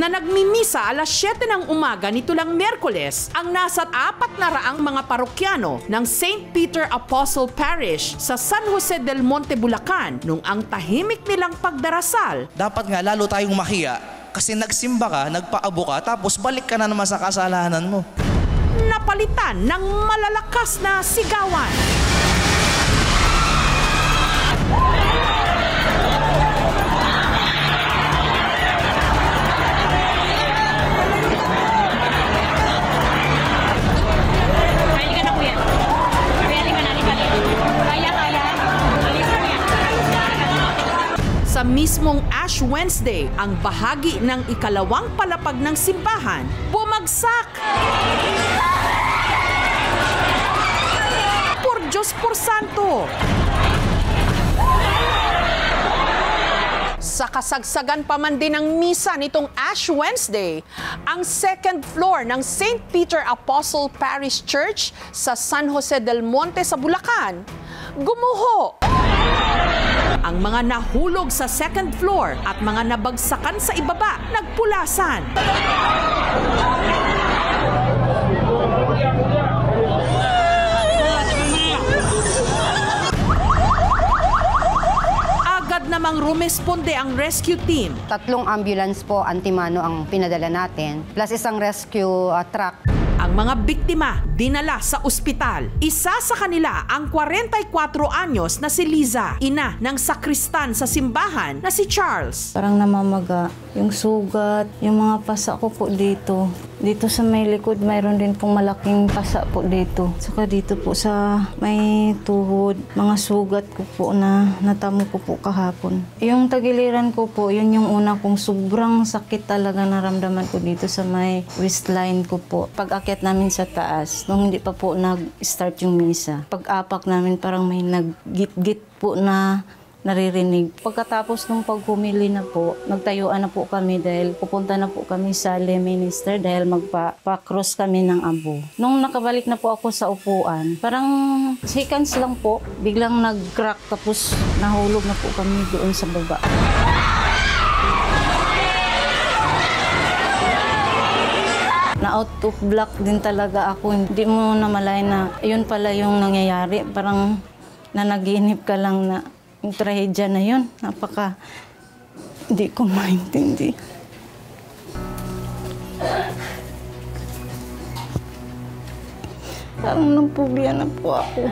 na nagmimisa alas 7 ng umaga nito lang Miyerkules ang nasa 400 mga parokyano ng St. Peter Apostle Parish sa San Jose del Monte, Bulacan nung ang tahimik nilang pagdarasal. Dapat nga lalo tayong mahiya kasi nagsimba ka, nagpaabo ka, tapos balik ka na naman sa kasalanan mo. Napalitan ng malalakas na sigawan. Sa mismong Ash Wednesday, ang bahagi ng ikalawang palapag ng simbahan, bumagsak! Por Diyos por Santo! Sa kasagsagan pa man din ng misa nitong Ash Wednesday, ang second floor ng St. Peter Apostle Parish Church sa San Jose del Monte sa Bulacan, gumuho! Ang mga nahulog sa second floor at mga nabagsakan sa ibaba, nagpulasan. Agad namang rumesponde ang rescue team. 3 ambulance po, antimano ang pinadala natin, plus isang rescue truck. Ang mga biktima dinala sa ospital. Isa sa kanila ang 44 anyos na si Liza, ina ng sakristan sa simbahan na si Charles. Parang namamaga yung sugat, yung mga pasa ko po dito. Dito sa may likod, mayroon din pong malaking pasa po dito. Saka dito po sa may tuhod, mga sugat ko po na natamo ko po kahapon. Yung tagiliran ko po, yun yung una kong sobrang sakit talaga naramdaman ko dito sa may waistline ko po. Pag-akyat namin sa taas, nung hindi pa po nag-start yung misa, pag-apak namin parang may nag-git-git po na naririnig. Pagkatapos ng paghumili na po, nagtayuan na po kami dahil pupunta na po kami sa lay minister dahil magpa-cross kami ng abo. Nung nakabalik na po ako sa upuan, parang seconds lang po, biglang nag-crack tapos nahulog na po kami doon sa baba. Na out of block din talaga ako. Hindi mo namalay na yun pala yung nangyayari. Parang nanaginip ka lang na yung trahedya na yun. Napaka hindi ko maintindihan. Parang napubiya na po ako.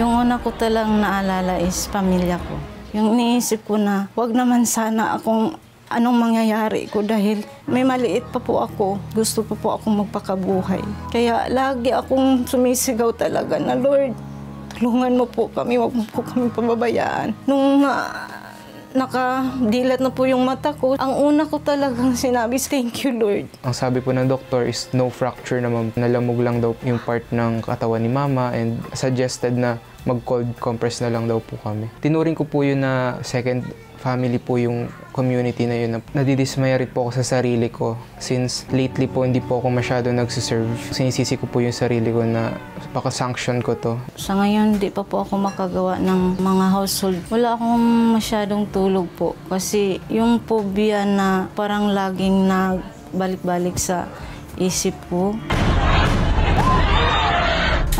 Yung una ko talang naalala is pamilya ko. Yung iniisip ko na, wag naman sana akong anong mangyayari ko dahil may maliit pa po ako. Gusto pa po akong magpakabuhay. Kaya lagi akong sumisigaw talaga na, Lord, tulungan mo po kami, wag mo po kami pababayaan. Nung nakadilat na po yung mata ko, ang una ko talagang sinabi, thank you, Lord. Ang sabi po ng doktor is no fracture naman. Nalamog lang daw yung part ng katawan ni Mama and suggested na mag-cold compress na lang daw po kami. Tinuring ko po yun na second family po yung community na yun. Nadidismaya rin po ako sa sarili ko since lately po hindi po ako masyado nagsiserve. Sinisisi ko po yung sarili ko na baka sanction ko to. Sa ngayon, di pa po ako makagawa ng mga household. Wala akong masyadong tulog po kasi yung phobia na parang laging nagbalik-balik sa isip ko.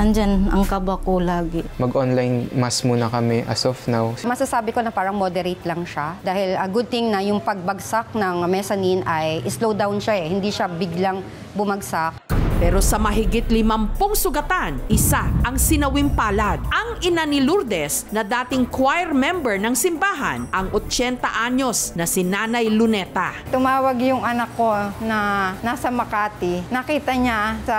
Andyan ang kaba ko lagi. Mag-online mass muna kami as of now. Masasabi ko na parang moderate lang siya dahil a good thing na yung pagbagsak ng mezzanine ay slow down siya hindi siya biglang bumagsak. Pero sa mahigit 50 sugatan, isa ang sinawim palad. Ang ina ni Lourdes na dating choir member ng simbahan, ang 80 anyos na si Nanay Luneta. Tumawag yung anak ko na nasa Makati. Nakita niya sa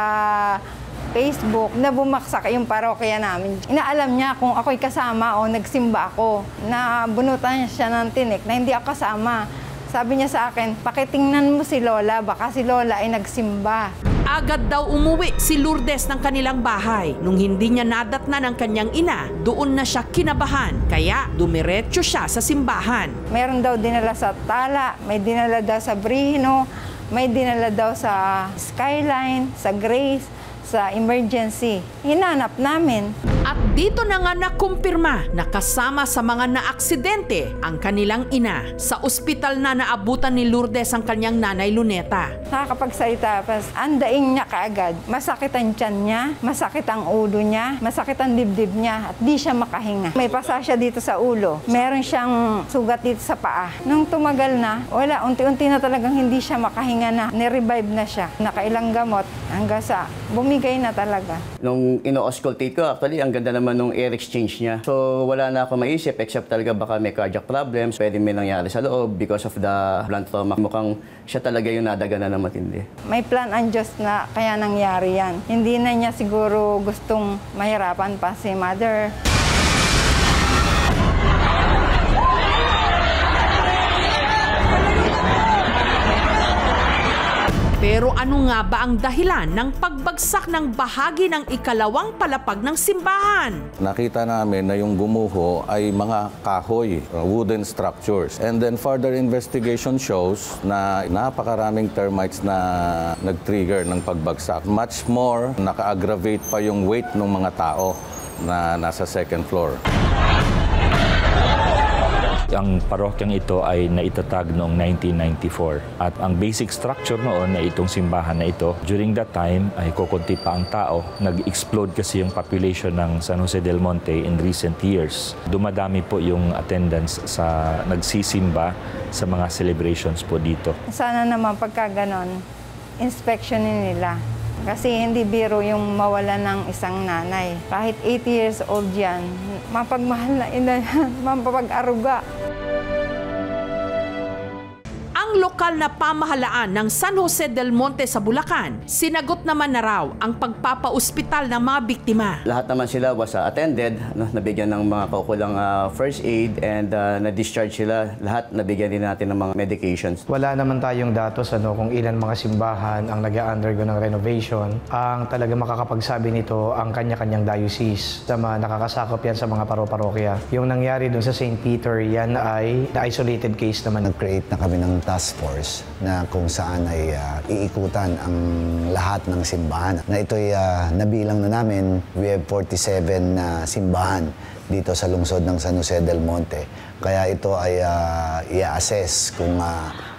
Facebook na bumaksak yung parokya namin. Inaalam niya kung ako'y kasama o nagsimba ako. Nabunutan siya ng tinik na hindi ako kasama. Sabi niya sa akin, pakitingnan mo si Lola, baka si Lola ay nagsimba. Agad daw umuwi si Lourdes ng kanilang bahay. Nung hindi niya nadatna ng kanyang ina, doon na siya kinabahan. Kaya dumiretso siya sa simbahan. Meron daw dinala sa Tala, may dinala daw sa Brihino, may dinala daw sa Skyline, sa Grace, sa emergency. Hinanap namin. At dito na nga nakumpirma na kasama sa mga naaksidente ang kanilang ina. Sa ospital na naabutan ni Lourdes ang kanyang nanay Luneta. Nakakapagsalita, pas ang daing niya kaagad. Masakit ang tiyan niya, masakit ang ulo niya, masakit ang dibdib niya, at di siya makahinga. May pasa siya dito sa ulo. Meron siyang sugat dito sa paa. Nung tumagal na, wala, unti-unti na talagang hindi siya makahinga na. Nirevive na siya. Nakailang gamot hanggang sa bumigay na talaga. Nung ino-auscultate ko, actually, ang ganda naman nung air exchange niya. So, wala na ako maisip except talaga baka may cardiac problems. Pwede may nangyari sa loob because of the blunt trauma. Mukhang siya talaga yung nadagana na matindi. May plan ang Diyos na kaya nangyari yan. Hindi na niya siguro gustong mahirapan pa si mother. Pero ano nga ba ang dahilan ng pagbagsak ng bahagi ng ikalawang palapag ng simbahan? Nakita namin na yung gumuho ay mga kahoy, wooden structures. And then further investigation shows na napakaraming termites na nag-trigger ng pagbagsak. Much more, naka-aggravate pa yung weight ng mga tao na nasa second floor. Ang parokyang ito ay naitatag noong 1994 at ang basic structure noon na itong simbahan na ito, during that time ay kukunti pa ang tao. Nag-explode kasi yung population ng San Jose del Monte in recent years. Dumadami po yung attendance sa nagsisimba sa mga celebrations po dito. Sana naman pagka ganon, inspectionin nila. Kasi hindi biro yung mawala ng isang nanay. Kahit 80 years old yan, mapagmahal na ina yan, mapapag-aruga. Ang lokal na pamahalaan ng San Jose del Monte sa Bulacan, sinagot naman na raw ang pagpapa-ospital ng mga biktima. Lahat naman sila was attended, nabigyan ng mga kaukulang first aid and na-discharge sila. Lahat nabigyan din natin ng mga medications. Wala naman tayong datos kung ilan mga simbahan ang nag-undergo ng renovation. Ang talaga makakapagsabi nito ang kanya-kanyang diocese. Sama nakakasakop yan sa mga parokya. Yung nangyari dun sa St. Peter, yan ay isolated case naman. Nag-create na kami ng task force na kung saan ay iikutan ang lahat ng simbahan. Na ito'y nabilang na namin, we have 47 na simbahan dito sa lungsod ng San Jose del Monte. Kaya ito ay i-assess kung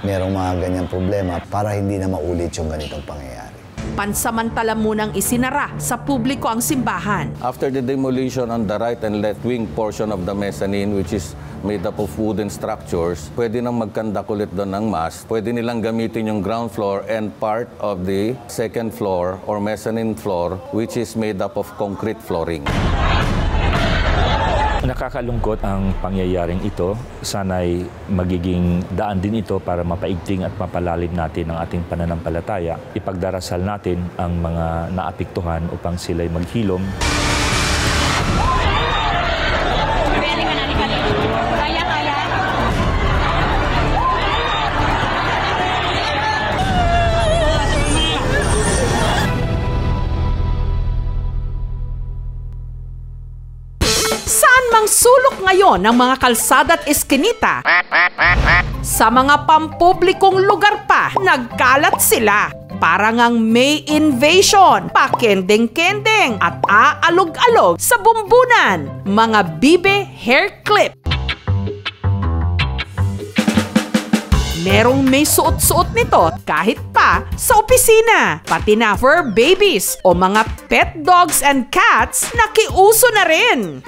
merong mga ganyang problema para hindi na maulit yung ganitong pangyayari. Pansamantala munang isinara sa publiko ang simbahan. After the demolition on the right and left wing portion of the mezzanine, which is made up of wooden structures, pwede nang magkandak ulit doon ng mass. Pwede nilang gamitin yung ground floor and part of the second floor or mezzanine floor, which is made up of concrete flooring. Nakakalungkot ang pangyayaring ito. Sana'y magiging daan din ito para mapaigting at mapalalim natin ang ating pananampalataya. Ipagdarasal natin ang mga naapektuhan upang sila'y maghilom. Sulok ngayon ng mga kalsada at eskinita. Sa mga pampublikong lugar pa, nagkalat sila. Parang ang May invasion, pakendeng-kendeng at aalog-alog sa bumbunan. Mga bibe hair clip. Merong may suot-suot nito kahit pa sa opisina. Pati na fur babies o mga pet dogs and cats nakiuso na rin.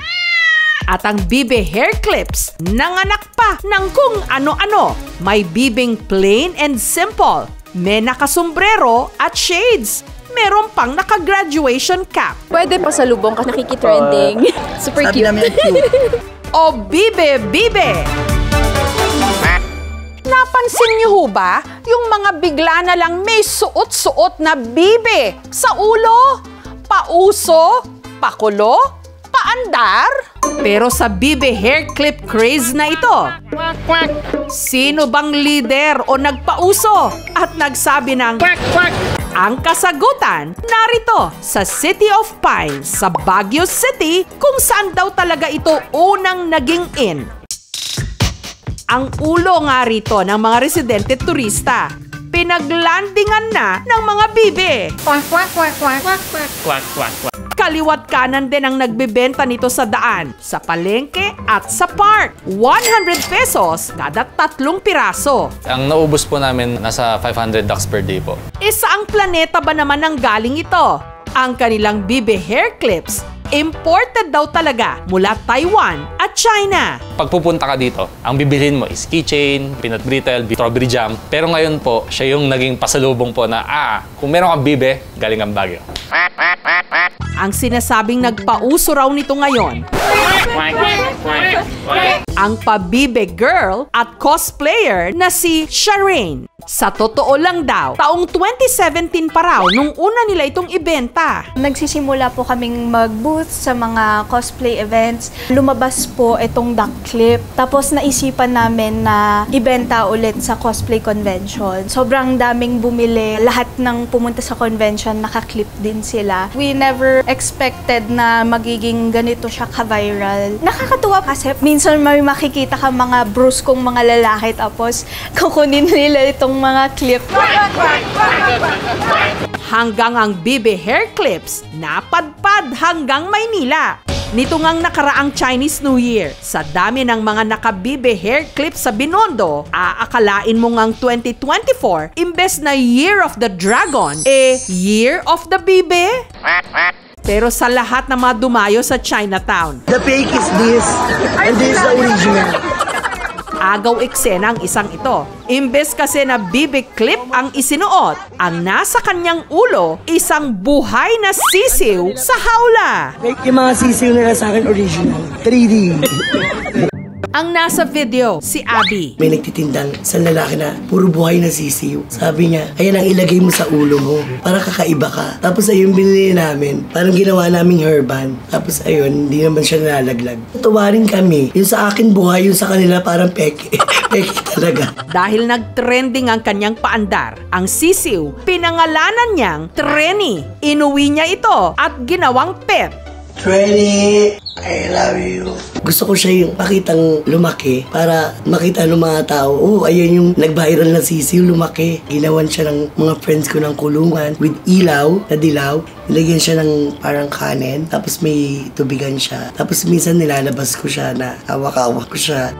At ang bibe hair clips, nanganak pa ng kung ano-ano. May bibing plain and simple, may nakasombrero at shades. Meron pang naka-graduation cap. Pwede pa sa lubong ka nakikitrending. Super cute. O bibe-bibe. Napansin niyo ho ba yung mga bigla na lang may suot-suot na bibe sa ulo? Pauso? Pakulo? Paandar? Pero sa bibe hair clip craze na ito, sino bang leader o nagpauso at nagsabi ng ang kasagutan narito sa City of Pines sa Baguio City kung saan daw talaga ito unang naging in. Ang ulo nga rito ng mga residente turista, pinaglandingan na ng mga bibe. Kaliwat kanan din ang nagbebenta nito sa daan, sa palengke at sa park. 100 pesos kada 3 piraso. Ang naubos po namin nasa 500 ducks per day po. Saang planeta ba naman ang galing ito? Ang kanilang Bibe hair clips, imported daw talaga mula Taiwan at China. Pag pupunta ka dito, ang bibilhin mo is keychain, peanut brittle, strawberry jam. Pero ngayon po, siya yung naging pasalubong po na, kung meron kang bibe, galing ang Baguio. Ang sinasabing nagpauso raw nito ngayon, ang pabibe girl at cosplayer na si Shireen. Sa totoo lang daw, taong 2017 pa raw nung una nila itong ibenta. Nagsisimula po kaming mag-booth sa mga cosplay events. Lumabas po itong duck clip. Tapos naisipan namin na ibenta ulit sa cosplay convention. Sobrang daming bumili. Lahat ng pumunta sa convention, nakaklip din sila. We never expected na magiging ganito siya ka-viral. Nakakatuwa kasi minsan may makikita ka mga bruskong mga lalaki tapos kukunin nila itong mga clip. Hanggang ang Bibe hair clips napadpad hanggang Maynila. Nito ngang nakaraang Chinese New Year, sa dami ng mga nakabibe hair clips sa Binondo, aakalain mo ngang 2024, imbes na Year of the Dragon, Year of the Bibe? Pero sa lahat ng mga dumayo sa Chinatown, the fake is this, and this is the original. Agaw eksena ang isang ito. Imbes kasi na bibe clip ang isinuot, ang nasa kanyang ulo, isang buhay na sisiw sa hawla. Like yung mga sisiw nila sa akin original, 3D. Ang nasa video, si Abby. May nagtitindang sa lalaki na puro buhay na sisiw. Sabi niya, ayan ang ilagay mo sa ulo mo para kakaiba ka. Tapos ayun binili namin, parang ginawa naming hairband. Tapos ayun, hindi naman siya nalalaglag. Tuwa rin kami. Yung sa akin buhay, yung sa kanila parang peke. Peke talaga. Dahil nag-trending ang kanyang paandar, ang sisiw, pinangalanan niyang Trenny. Inuwi niya ito at ginawang pet. Trenny, I love you. Gusto ko siya yung makitang lumaki para makita ng mga tao, ayun yung nag-viral na sisiw, lumaki. Ginawan siya ng mga friends ko ng kulungan with ilaw na dilaw. Nilagyan siya ng parang kanin, tapos may tubigan siya. Tapos minsan nilalabas ko siya na hawak-hawak ko siya.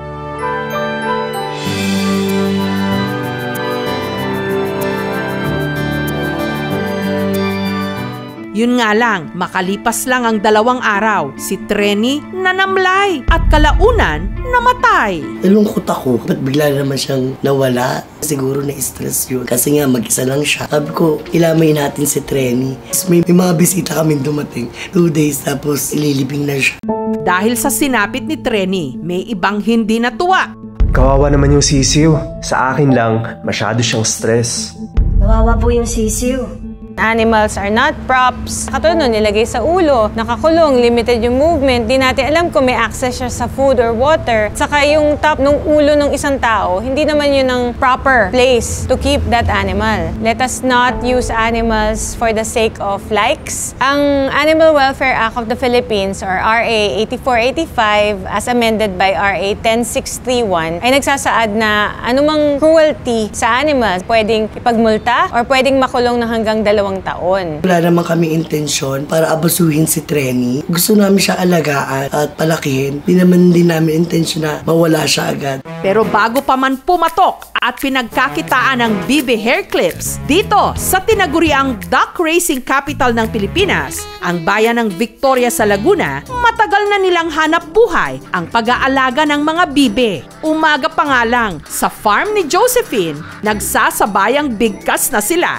Yun nga lang, makalipas lang ang 2 araw, si Trenny nanamlay at kalaunan namatay. Nalungkot ako. Ba't bigla naman siyang nawala? Siguro na-stress yun. Kasi nga mag-isa lang siya. Sabi ko, ilamay natin si Trenny. May mga bisita kaming dumating. 2 days tapos ililibing na siya. Dahil sa sinapit ni Trenny, may ibang hindi natuwa. Kawawa naman yung sisiw. Sa akin lang, masyado siyang stress. Kawawa po yung sisiw. Animals are not props. Katulad nun, nilagay sa ulo, nakakulong, limited yung movement. Di natin alam kung may access siya sa food or water. Saka yung top ng ulo ng isang tao, hindi naman yun ang proper place to keep that animal. Let us not use animals for the sake of likes. Ang Animal Welfare Act of the Philippines or RA 8485 as amended by RA 10631 ay nagsasaad na anumang cruelty sa animals pwedeng ipagmulta or pwedeng makulong ng hanggang 2 taon. Wala naman kami intensyon para abasuhin si Trenny. Gusto namin siya alagaan at palakihin. Di naman din namin intensyon na mawala siya agad. Pero bago pa man pumatok at pinagkakitaan ng Bibe hair clips dito sa tinaguriang duck racing capital ng Pilipinas, ang bayan ng Victoria sa Laguna, matagal na nilang hanap buhay ang pag-aalaga ng mga bibe. Umaga pa nga lang, sa farm ni Josephine, nagsasabayang bigkas na sila.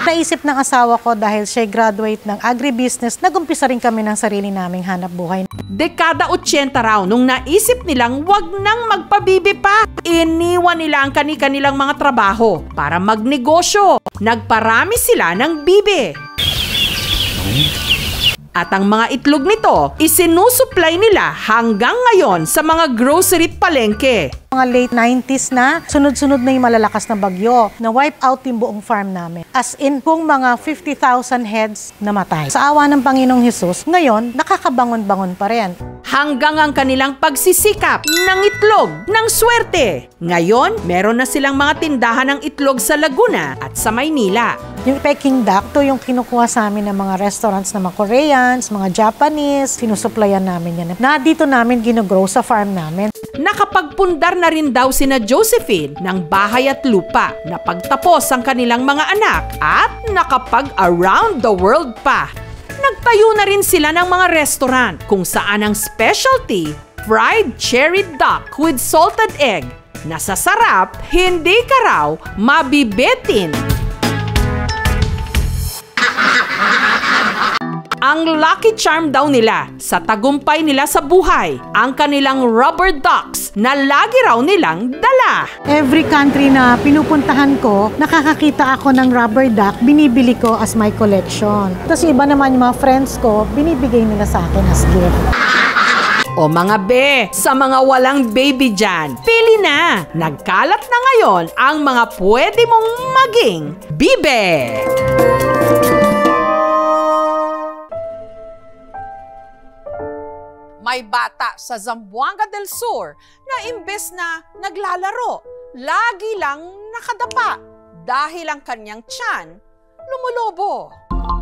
Naisip ng asawa ko dahil siya graduate ng agribusiness, nag-umpisa rin kami ng sarili naming hanap buhay. Dekada 80 raw nung naisip nilang wag nang magpabibi pa. Iniwan nila ang kani-kanilang mga trabaho para magnegosyo. Nagparami sila ng bibe. At ang mga itlog nito, isinusupply nila hanggang ngayon sa mga grocery at palengke. Mga late 90s na, sunod-sunod na yung malalakas na bagyo na wipe out yung buong farm namin. As in, kung mga 50,000 heads namatay. Sa awa ng Panginoong Hesus, ngayon, nakakabangon-bangon pa rin. Hanggang ang kanilang pagsisikap ng itlog ng swerte. Ngayon, meron na silang mga tindahan ng itlog sa Laguna at sa Maynila. Yung Peking duck, ito yung kinukuha sa amin ng mga restaurants na mga Koreans, mga Japanese, sinusuplayan namin yan. Na dito namin ginogrow sa farm namin. Nakapagpundar na rin daw sina Josephine ng bahay at lupa na pagtapos ang kanilang mga anak at nakapag-around the world pa. Nagtayo na rin sila ng mga restaurant kung saan ang specialty, fried cherry duck with salted egg. Nasasarap, hindi ka raw mabibitin. Ang lucky charm daw nila sa tagumpay nila sa buhay, ang kanilang rubber ducks na lagi raw nilang dala. Every country na pinupuntahan ko, nakakakita ako ng rubber duck, binibili ko as my collection. Tapos iba naman yung mga friends ko, binibigay nila sa akin as gift. O mga be, sa mga walang baby dyan, pili na! Nagkalat na ngayon ang mga pwede mong maging bibe! May bata sa Zamboanga del Sur na imbes na naglalaro, lagi lang nakadapa dahil ang kanyang tiyan lumulobo.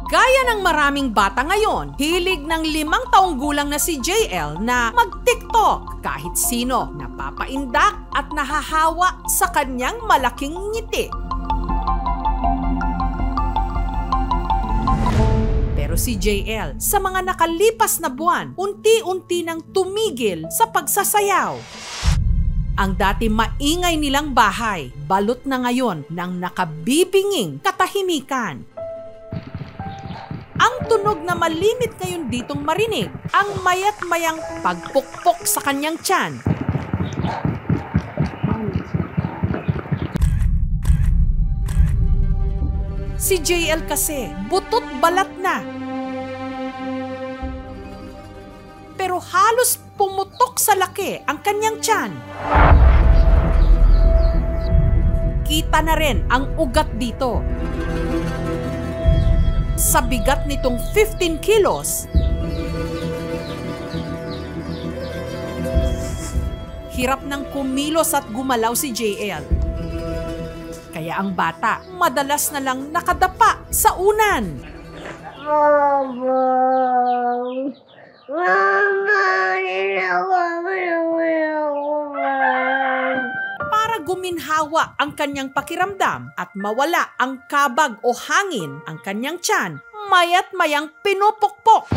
Gaya ng maraming bata ngayon, hilig ng 5 taong gulang na si JL na mag-TikTok kahit sino napapaindak at nahahawa sa kanyang malaking ngiti. Pero si JL, sa mga nakalipas na buwan, unti-unti nang tumigil sa pagsasayaw. Ang dati maingay nilang bahay, balot na ngayon ng nakabibinging katahimikan. Ang tunog na malimit ngayon ditong marinig, ang mayat-mayang pagpukpok sa kanyang tiyan. Si JL kasi, butot balat na. Pero halos pumutok sa laki ang kanyang tiyan. Kita na rin ang ugat dito. Sa bigat nitong 15 kilos, hirap nang kumilos at gumalaw si JL. Kaya ang bata, madalas na lang nakadapa sa unan. Para guminhawa ang kanyang pakiramdam at mawala ang kabag o hangin ang kanyang tiyan, mayat-mayang pinupukpok.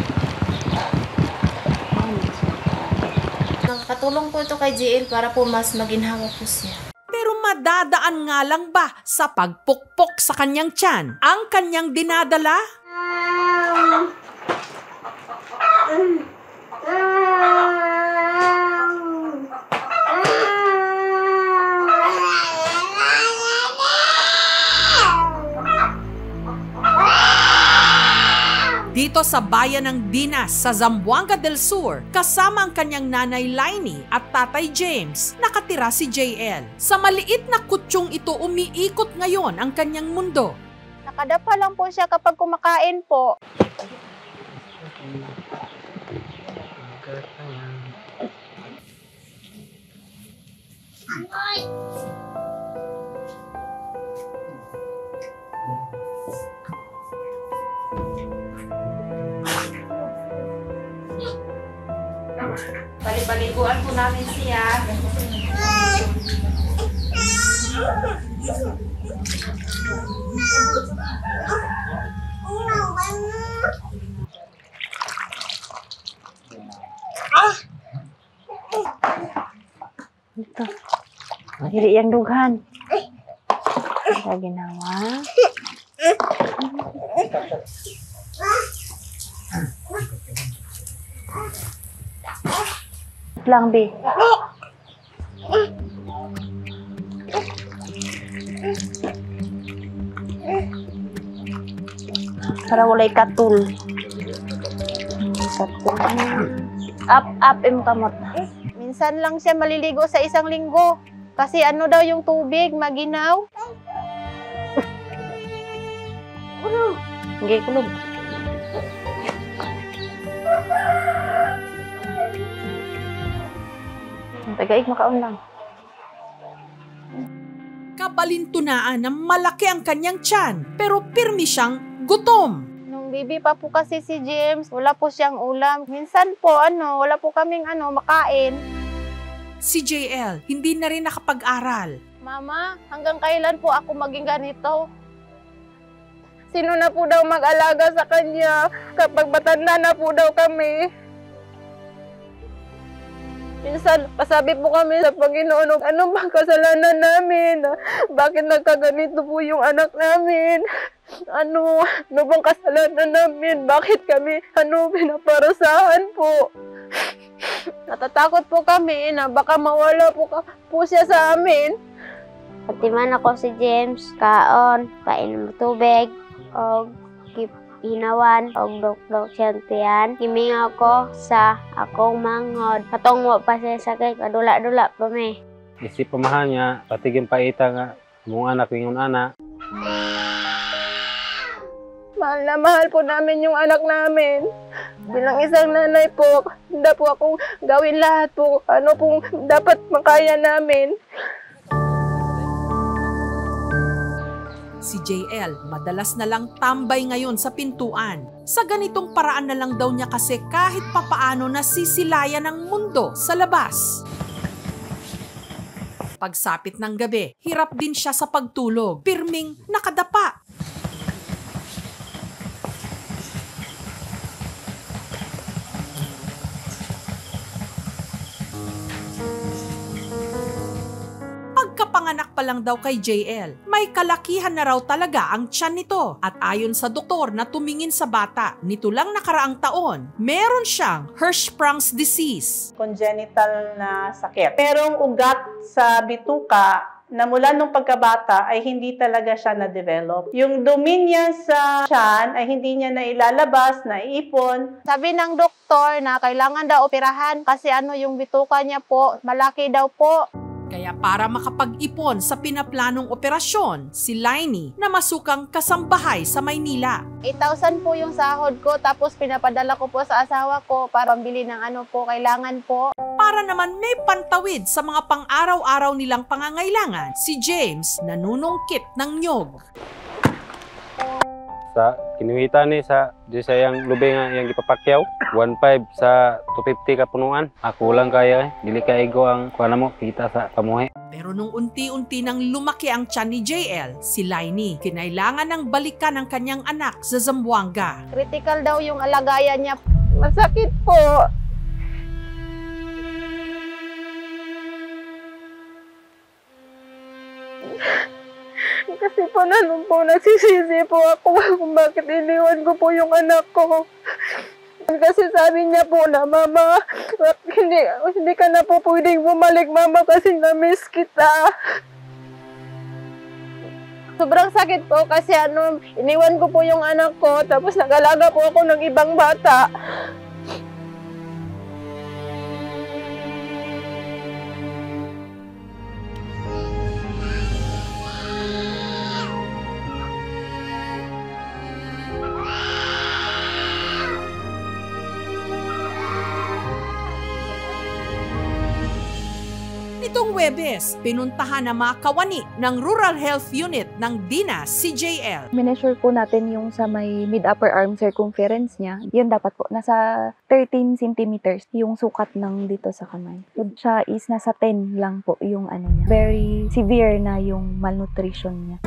Nakakatulong po ito kay JL para po mas maginhawa po siya. Pero madadaan nga lang ba sa pagpukpok sa kanyang tiyan ang kanyang dinadala? Dito sa bayan ng Dinas sa Zamboanga del Sur, kasama ang kanyang nanay Lainey at tatay James, nakatira si JL. Sa maliit na kutsyung ito umiikot ngayon ang kanyang mundo. Nakadapa lang po siya kapag kumakain po. Balik-baliguan po namin siya. Ito. Dili yang dughan. Sa ginawa. Lang, be. Para walay katul. Up, im kamot. Minsan lang siya maliligo sa isang linggo. Kasi ano daw yung tubig, maginaw. Hindi, kulog. Tagaig makaon lang. nabalintunaan na malaki ang kanyang tiyan pero pirmi siyang gutom. Nung baby pa po kasi si James, wala po siyang ulam. Minsan po, wala po kaming makain. Si JL, hindi na rin nakapag-aral. Mama, hanggang kailan po ako maging ganito? Sino na po daw mag-alaga sa kanya kapag matanda na po daw kami? Minsan, pasabi po kami sa Panginoon, ano bang kasalanan namin? Bakit nagkaganito po yung anak namin? Ano bang kasalanan namin? Bakit kami, pinaparusahan po? Natatakot po kami na baka mawala po siya sa amin. Pati man ako si James, kaon, painom tubig, o hinawan og dok-dok siyang tiyan. Himing ako sa akong manghod. Patungwa pa siya sakit, kadula-dula pa may. Isip pamahal niya, patiging paita nga, mong anak, yung anak. Mahal na mahal po namin yung anak namin. Bilang isang nanay po, hindi po akong gawin lahat po, pong dapat makaya namin. Si JL, madalas na lang tambay ngayon sa pintuan. Sa ganitong paraan na lang daw niya kasi kahit papaano nasisilayan ng mundo sa labas. Pagsapit ng gabi, hirap din siya sa pagtulog, pirming nakadapa. Pagkapanganak pa lang daw kay JL, may kalakihan na raw talaga ang tiyan nito. At ayon sa doktor na tumingin sa bata, nito lang nakaraang taon, meron siyang Hirschsprung's disease. Congenital na sakit. Pero ugat sa bituka na mula nung pagkabata ay hindi talaga siya na-develop. Yung dumi niya sa tiyan ay hindi niya na ilalabas, naiipon. Sabi ng doktor na kailangan daw operahan kasi yung bituka niya po, malaki daw po. Kaya para makapag-ipon sa pinaplanong operasyon, si Lainey na masukang kasambahay sa Maynila. 8,000 po yung sahod ko, tapos pinapadala ko po sa asawa ko para pambili ng kailangan po. Para naman may pantawid sa mga pang-araw-araw nilang pangangailangan, si James nanunungkit ng nyog. Sa kinuhita ni sa sayang lubay nga yung ipapakyaw, 1.5 sa 250 ka punuan. Ako lang kaya, dili kaigo ang kuha mo kita sa pamuhi. Pero nung unti-unti nang lumaki ang tiyan ni JL, si Lainey, kinailangan ng balikan ang kanyang anak sa Zamboanga. Critical daw yung alagayan niya. Masakit po. Kasi po nagsisisi po ako kung bakit iniwan ko po yung anak ko. Kasi sabi niya po na, Mama, hindi ka na po pwedeng bumalik, Mama, kasi na-miss kita. Sobrang sakit po kasi iniwan ko po yung anak ko, tapos nag-alaga po ako ng ibang bata. Nitong Huwebes, pinuntahan na mga kawani ng Rural Health Unit ng DINAS si JL. Mineasure po natin yung sa may mid-upper arm circumference niya. Yun dapat po, nasa 13 centimeters yung sukat ng dito sa kamay. Siya is nasa 10 lang po yung niya. Very severe na yung malnutrition niya.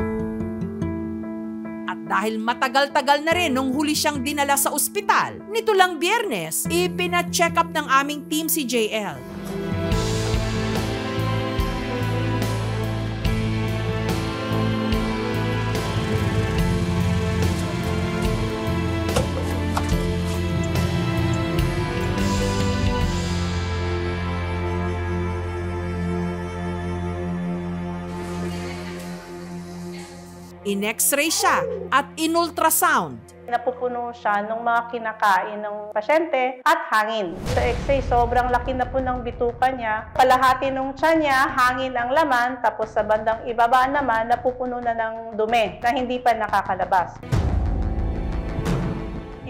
At dahil matagal-tagal na rin nung huli siyang dinala sa ospital, nito lang Biyernes, ipina-check up ng aming team si JL. In-x-ray siya at in-ultrasound. Napupuno siya ng mga kinakain ng pasyente at hangin. Sa x-ray, sobrang laki na po ng bituka niya. Kalahati ng tiyan niya, hangin ang laman, tapos sa bandang ibaba naman, napupuno na ng dumi na hindi pa nakakalabas.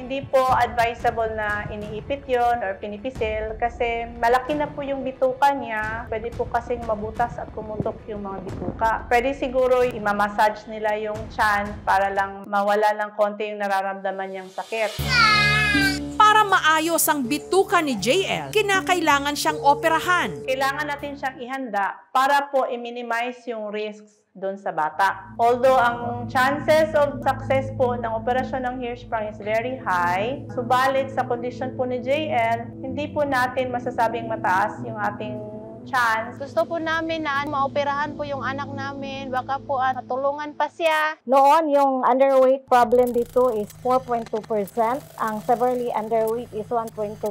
Hindi po advisable na iniipit yon or pinipisil kasi malaki na po yung bituka niya. Pwede po kasing mabutas at kumutok yung mga bituka. Pwede siguro imamassage nila yung tiyan para lang mawala ng konti yung nararamdaman niyang sakit. Para maayos ang bituka ni JL, kinakailangan siyang operahan. Kailangan natin siyang ihanda para po i-minimize yung risks doon sa bata. Although ang chances of success po ng operasyon ng Hirschsprung is very high, subalit sa kondisyon po ni JL, hindi po natin masasabing mataas yung ating chance. Gusto po namin na maoperahan po yung anak namin. Baka po matulungan pa siya. Noon, yung underweight problem dito is 4.2%. Ang severely underweight is 1.2%.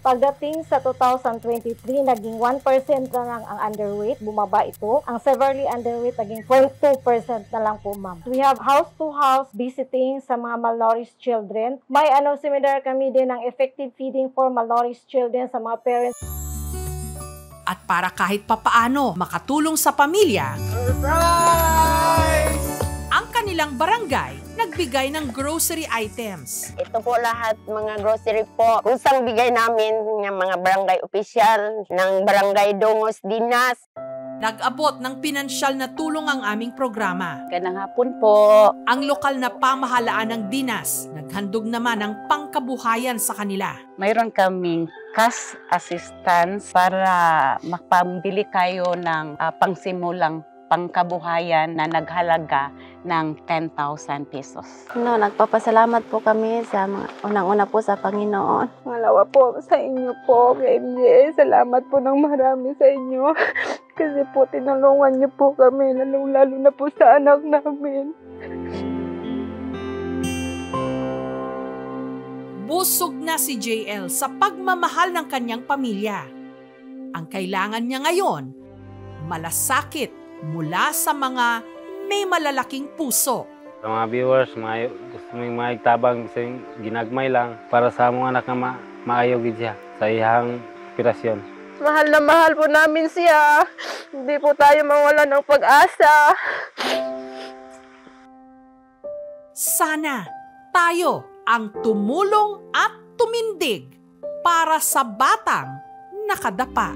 Pagdating sa 2023, naging 1% na lang ang underweight. Bumaba ito. Ang severely underweight naging 0.2% na lang po, ma'am. We have house-to-house visiting sa mga malnourished children. May seminar kami din ng effective feeding for malnourished children sa mga parents. At para kahit papaano makatulong sa pamilya, ang kanilang barangay nagbigay ng grocery items. Ito po lahat mga grocery po. Kusang bigay namin ng mga barangay opisyal, ng barangay Dongos Dinas. Nag-abot ng pinansyal na tulong ang aming programa. Ganang hapon po. Ang lokal na pamahalaan ng Dinas, naghandog naman ng pangkabuhayan sa kanila. Mayroon kaming cash assistance para makapambili kayo ng pangsimulang pangkabuhayan na naghalaga ng 10,000 pesos. Nagpapasalamat po kami sa unang-una po sa Panginoon. Malawa po sa inyo po, KMJ. Salamat po ng marami sa inyo. Kasi po tinulungan niyo po kami, lalo na po sa anak namin. Busog na si JL sa pagmamahal ng kanyang pamilya. Ang kailangan niya ngayon, malasakit mula sa mga may malalaking puso. Sa mga viewers, gusto mong maigtabang ginagmay lang para sa mga anak na maayog siya sa ihang operasyon. Mahal na mahal po namin siya. Hindi po tayo mawala ng pag-asa. Sana tayo ang tumulong at tumindig para sa batang nakadapa.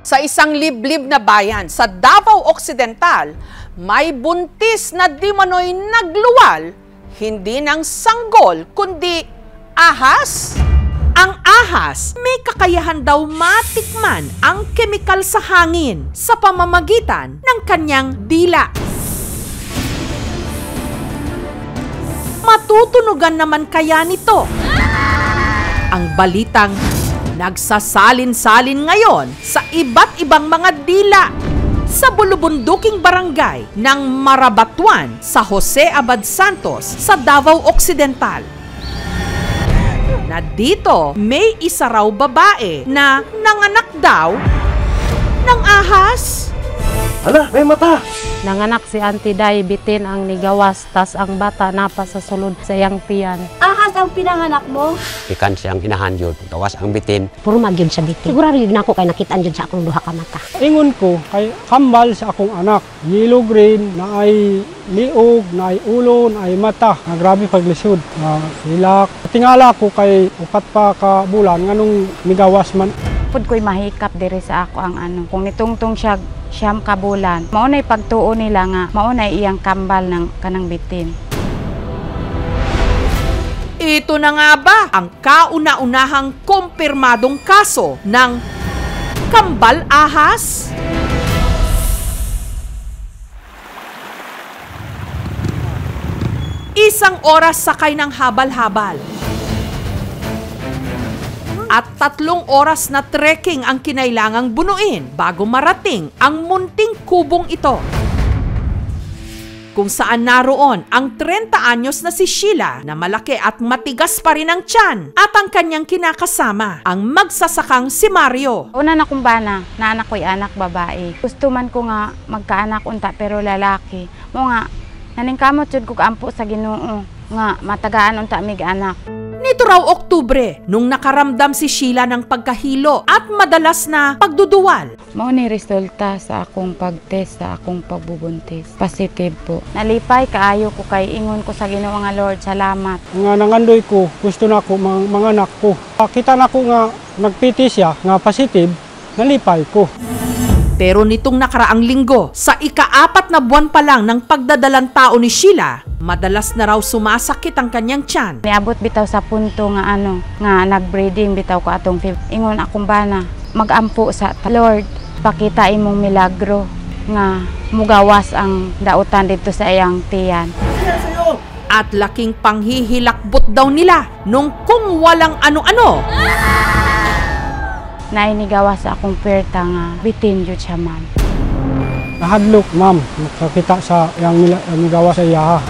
Sa isang liblib na bayan sa Davao Occidental, may buntis na di manoy nagluwal, hindi ng sanggol kundi ahas. Ang ahas may kakayahan daw matikman ang kemikal sa hangin sa pamamagitan ng kanyang dila. Matutunugan naman kaya nito? Ang balitang nagsasalin-salin ngayon sa iba't ibang mga dila sa bulubunduking barangay ng Marabatuan sa Jose Abad Santos sa Davao Occidental. Na dito may isa raw babae na nanganak daw ng ahas. Hala, may mata! Nanganak si Auntie Day, bitin ang nigawas, tas ang bata napa sa sulod sa iyang tiyan. Ahas ang pinanganak mo? Ikan siyang inahan gawas ang bitin. Puro magyud sa bitin. Siguro rin ako kay nakitaan jud sa akong duha ka mata. Ingon ko kay kambal sa akong anak. Yellow green na ay liog, na ay ulo, na ay mata. Grabe paglisod. Hilak. Tingala ko kay upat pa ka bulan nganong migawas man. Pud ko'y mahikap diri sa ako ang kung nitungtong siya siyam ka bulan. Maunay pagtuo nila nga maunay iyang kambal ng kanang bitin. Ito na nga ba ang kauna-unahang kumpirmadong kaso ng kambal ahas? Isang oras sakay ng habal-habal. At 3 oras na trekking ang kinailangang bunuin bago marating ang munting kubong ito. Kung saan naroon ang 30 anyos na si Sheila na malaki at matigas pa rin ang tiyan at ang kanyang kinakasama, ang magsasakang si Mario. Una na kong bana, na anak ko'y anak babae. Gusto man ko nga magkaanak unta pero lalaki. Mo nga, naningkamot jud ko kaampo sa Ginoo nga matagaan unta mig anak. Ni Nito raw Oktubre, nung nakaramdam si Sheila ng pagkahilo at madalas na pagduduwal. Mao ni resulta sa akong pag-test, sa akong pagbubuntis. Positive po. Nalipay kaayo ko kay ingon ko sa Ginoo nga Lord, salamat. Nga nangandoy ko, gusto na ko mga anak ko. Kita na ko nga nagpiti siya, nga positive, nalipay ko. Pero nitong nakaraang linggo, sa ika-4 na buwan pa lang ng pagdadalang tao ni Sheila, madalas na raw sumasakit ang kanyang tiyan. Niabot bitaw sa punto nga nga nag-breeding bitaw ko atong ingon akong bana, mag-ampo sa Lord, pakita imong milagro nga mugawas ang dautan dito sa iyang tiyan. At laking panghihilakbot daw nila nung kung walang ano-ano. Nainigawa sa akong perta nga bitin jud siya, ma'am. Nahadlok, ma'am. Nakakita sa yang nigawa sa iya.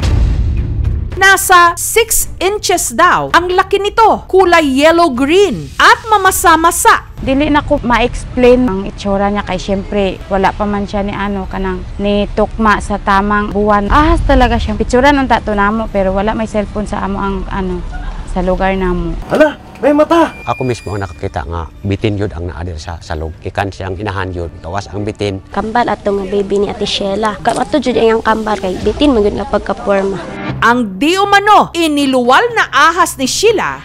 Nasa 6 inches daw ang laki nito, kulay yellow-green at mamasa-masa. Dili na ko ma-explain ang itsura niya kay syempre wala pa man siya ni tukma sa tamang buwan. Ahas talaga siya. Picturan unta to namo pero wala may cellphone sa amo ang sa lugar namo. Hala, may mata! Ako mismo ang nakakita nga bitin yun ang naadir sa salog. Ikan siyang inahan yun, gawas ang bitin. Kambal ato nga baby ni Ate Sheila. Kato jud ang kambal kay bitin man gyud nga pagka-forma. Ang di umano iniluwal na ahas ni Sheila,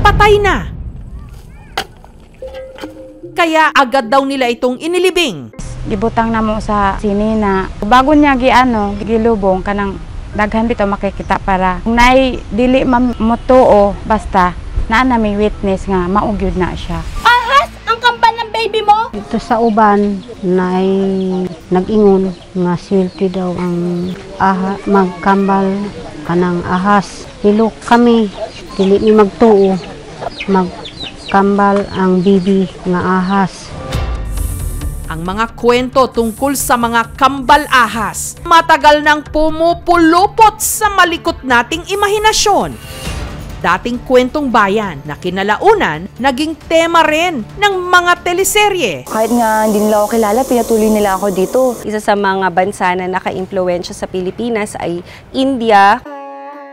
patay na. Kaya agad daw nila itong inilibing. Gibutang namo sa sinina. Bago niya gilubong kanang daghan bitaw makikita para kung nay dili mamutuo basta naa na may witness nga maugyod na siya. Ahas ang kambal ng baby mo? Ito sa uban nay nag-ingon nga swerte daw ang magkambal kanang ahas. Hilok kami dili ni magtuo magkambal ang bibi nga ahas. Ang mga kwento tungkol sa mga kambal ahas, matagal nang pumupulupot sa malikot nating imahinasyon. Dating kwentong bayan na kinalaunan, naging tema rin ng mga teleserye. Kahit nga hindi nila ako kilala, pinatuloy nila ako dito. Isa sa mga bansa na naka-impluwensya sa Pilipinas ay India,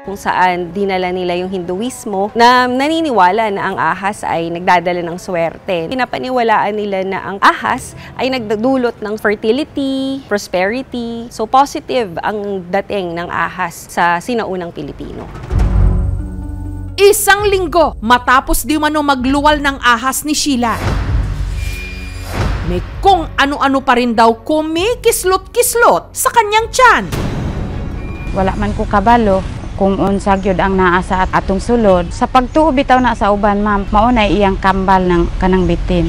kung saan dinala nila yung Hinduismo na naniniwala na ang ahas ay nagdadala ng swerte. Pinapaniwalaan nila na ang ahas ay nagdudulot ng fertility, prosperity. So positive ang dating ng ahas sa sinaunang Pilipino. Isang linggo matapos di umano magluwal ng ahas ni Sheila, may kung ano-ano pa rin daw kumikislot-kislot sa kanyang tiyan. Wala man ko kabalo kung unsa gyud ang naa sa atong sulod. Sa pagtuo bitaw na sa uban, ma'am, mao na iyang kambal ng kanang bitin.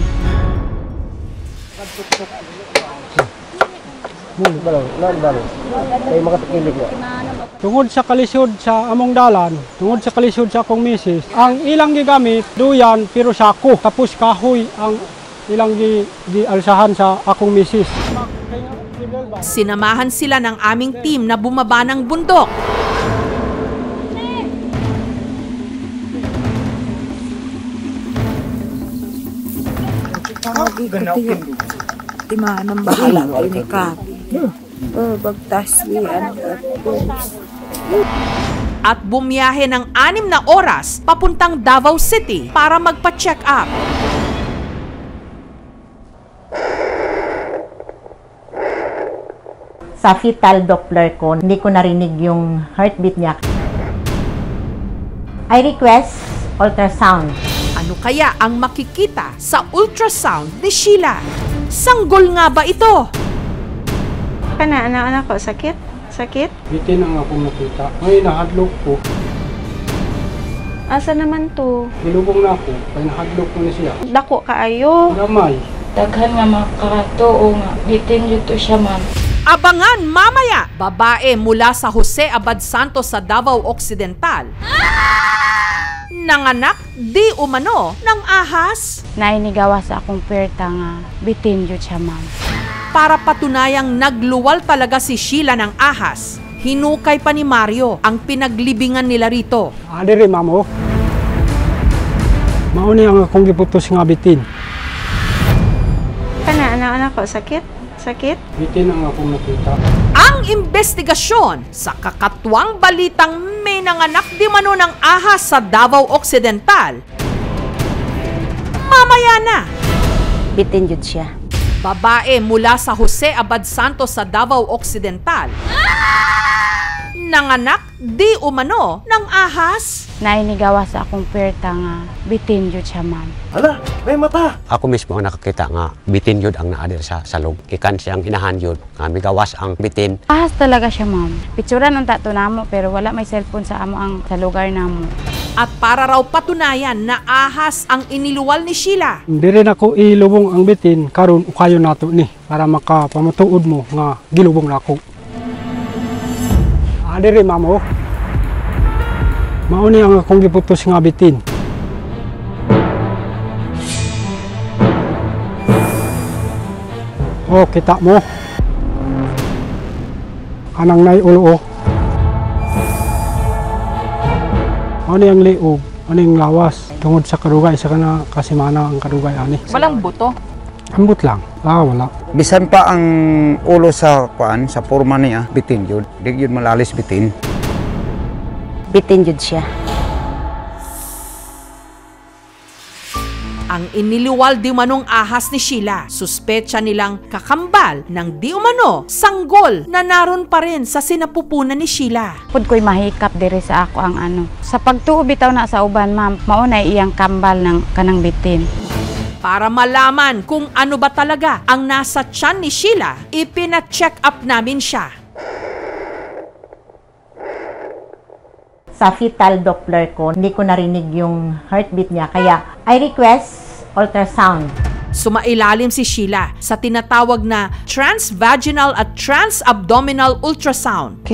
Tungod sa kalisod sa among dalan, tungod sa kalisod sa akong misis, ang ilang gigamit duyan pero sako, tapos kahoy ang ilang gialsahan sa akong misis. Sinamahan sila ng aming team na bumaba ng bundok. Timanang bahala ini ka. At bumiyahe ng 6 na oras papuntang Davao City para magpa-check up. Sa fetal Doppler ko, hindi ko narinig yung heartbeat niya. I request ultrasound. Ano kaya ang makikita sa ultrasound ni Sheila? Sanggol nga ba ito? Anak ko, sakit? Sakit? Bitin ang akong nakita. Ngayon nahadlok ko. Asa naman to? Nilubong na ako, kaya nahadlok ko na siya. Dako kaayo. Gamay. Daghan nga makakatuo nga, bitin dito siya, ma'am. Abangan mamaya, babae mula sa Jose Abad Santos sa Davao Occidental. Nanganak di umano ng ahas. Nainigawa sa akong perta nga, bitin jud siya, ma'am. Para patunayang nagluwal talaga si Sheila ng ahas, hinukay pa ni Mario ang pinaglibingan nila rito. Adiri, mamo. Mauni ang akong giputos nga bitin. Anak ko, sakit? Sakit? Bitin ang akong nakita. Ang investigasyon sa kakatwang balitang May nanganak di mano ng ahas sa Davao Occidental. Mamaya na! Bitin jud siya. Babae mula sa Jose Abad Santos sa Davao Occidental. Nanganak di umano ng ahas. Nainigawa sa akong perta nga bitin jud siya, ma'am. Hala, may mata! Ako mismo ang nakakita nga bitin yun ang naadir sa salog. Kikan siyang inahan yun nga migawas ang bitin. Ahas talaga siya, ma'am. Picturean ang tato namo pero wala may cellphone sa amo ang sa lugar namo. At para raw patunayan na ahas ang iniluwal ni Sheila. Hindi rin ako ilubong ang bitin karon ukayo nato ni para makapamutuod mo nga gilubong nako. Adiri mamo. Mauni ang akong giputos nga bitin. Oh, kita mo. Anang nay ulo. Ano ang liog, ano yung lawas. Tungod sa kadugay, sa kana kasimana ang kadugay ani. Walang buto? Ambot lang. Wala. Bisan pa ang ulo sa kuan, sa porma niya, bitin yun. Di yun malalis bitin. Bitin jud siya. Ang iniliwal di manong ahas ni Sheila, suspetsa nilang kakambal ng di umano sanggol na naroon pa rin sa sinapupunan ni Sheila. Pud ko'y mahikap diri sa ako ang ano. Sa pagtuo bitaw na sa uban, ma'am, maunay iyang kambal ng kanang bitin. Para malaman kung ano ba talaga ang nasa tiyan ni Sheila, ipina-check up namin siya. Sa fetal Doppler ko, hindi ko narinig yung heartbeat niya. Kaya, I request ultrasound. Sumailalim si Sheila sa tinatawag na transvaginal at transabdominal ultrasound.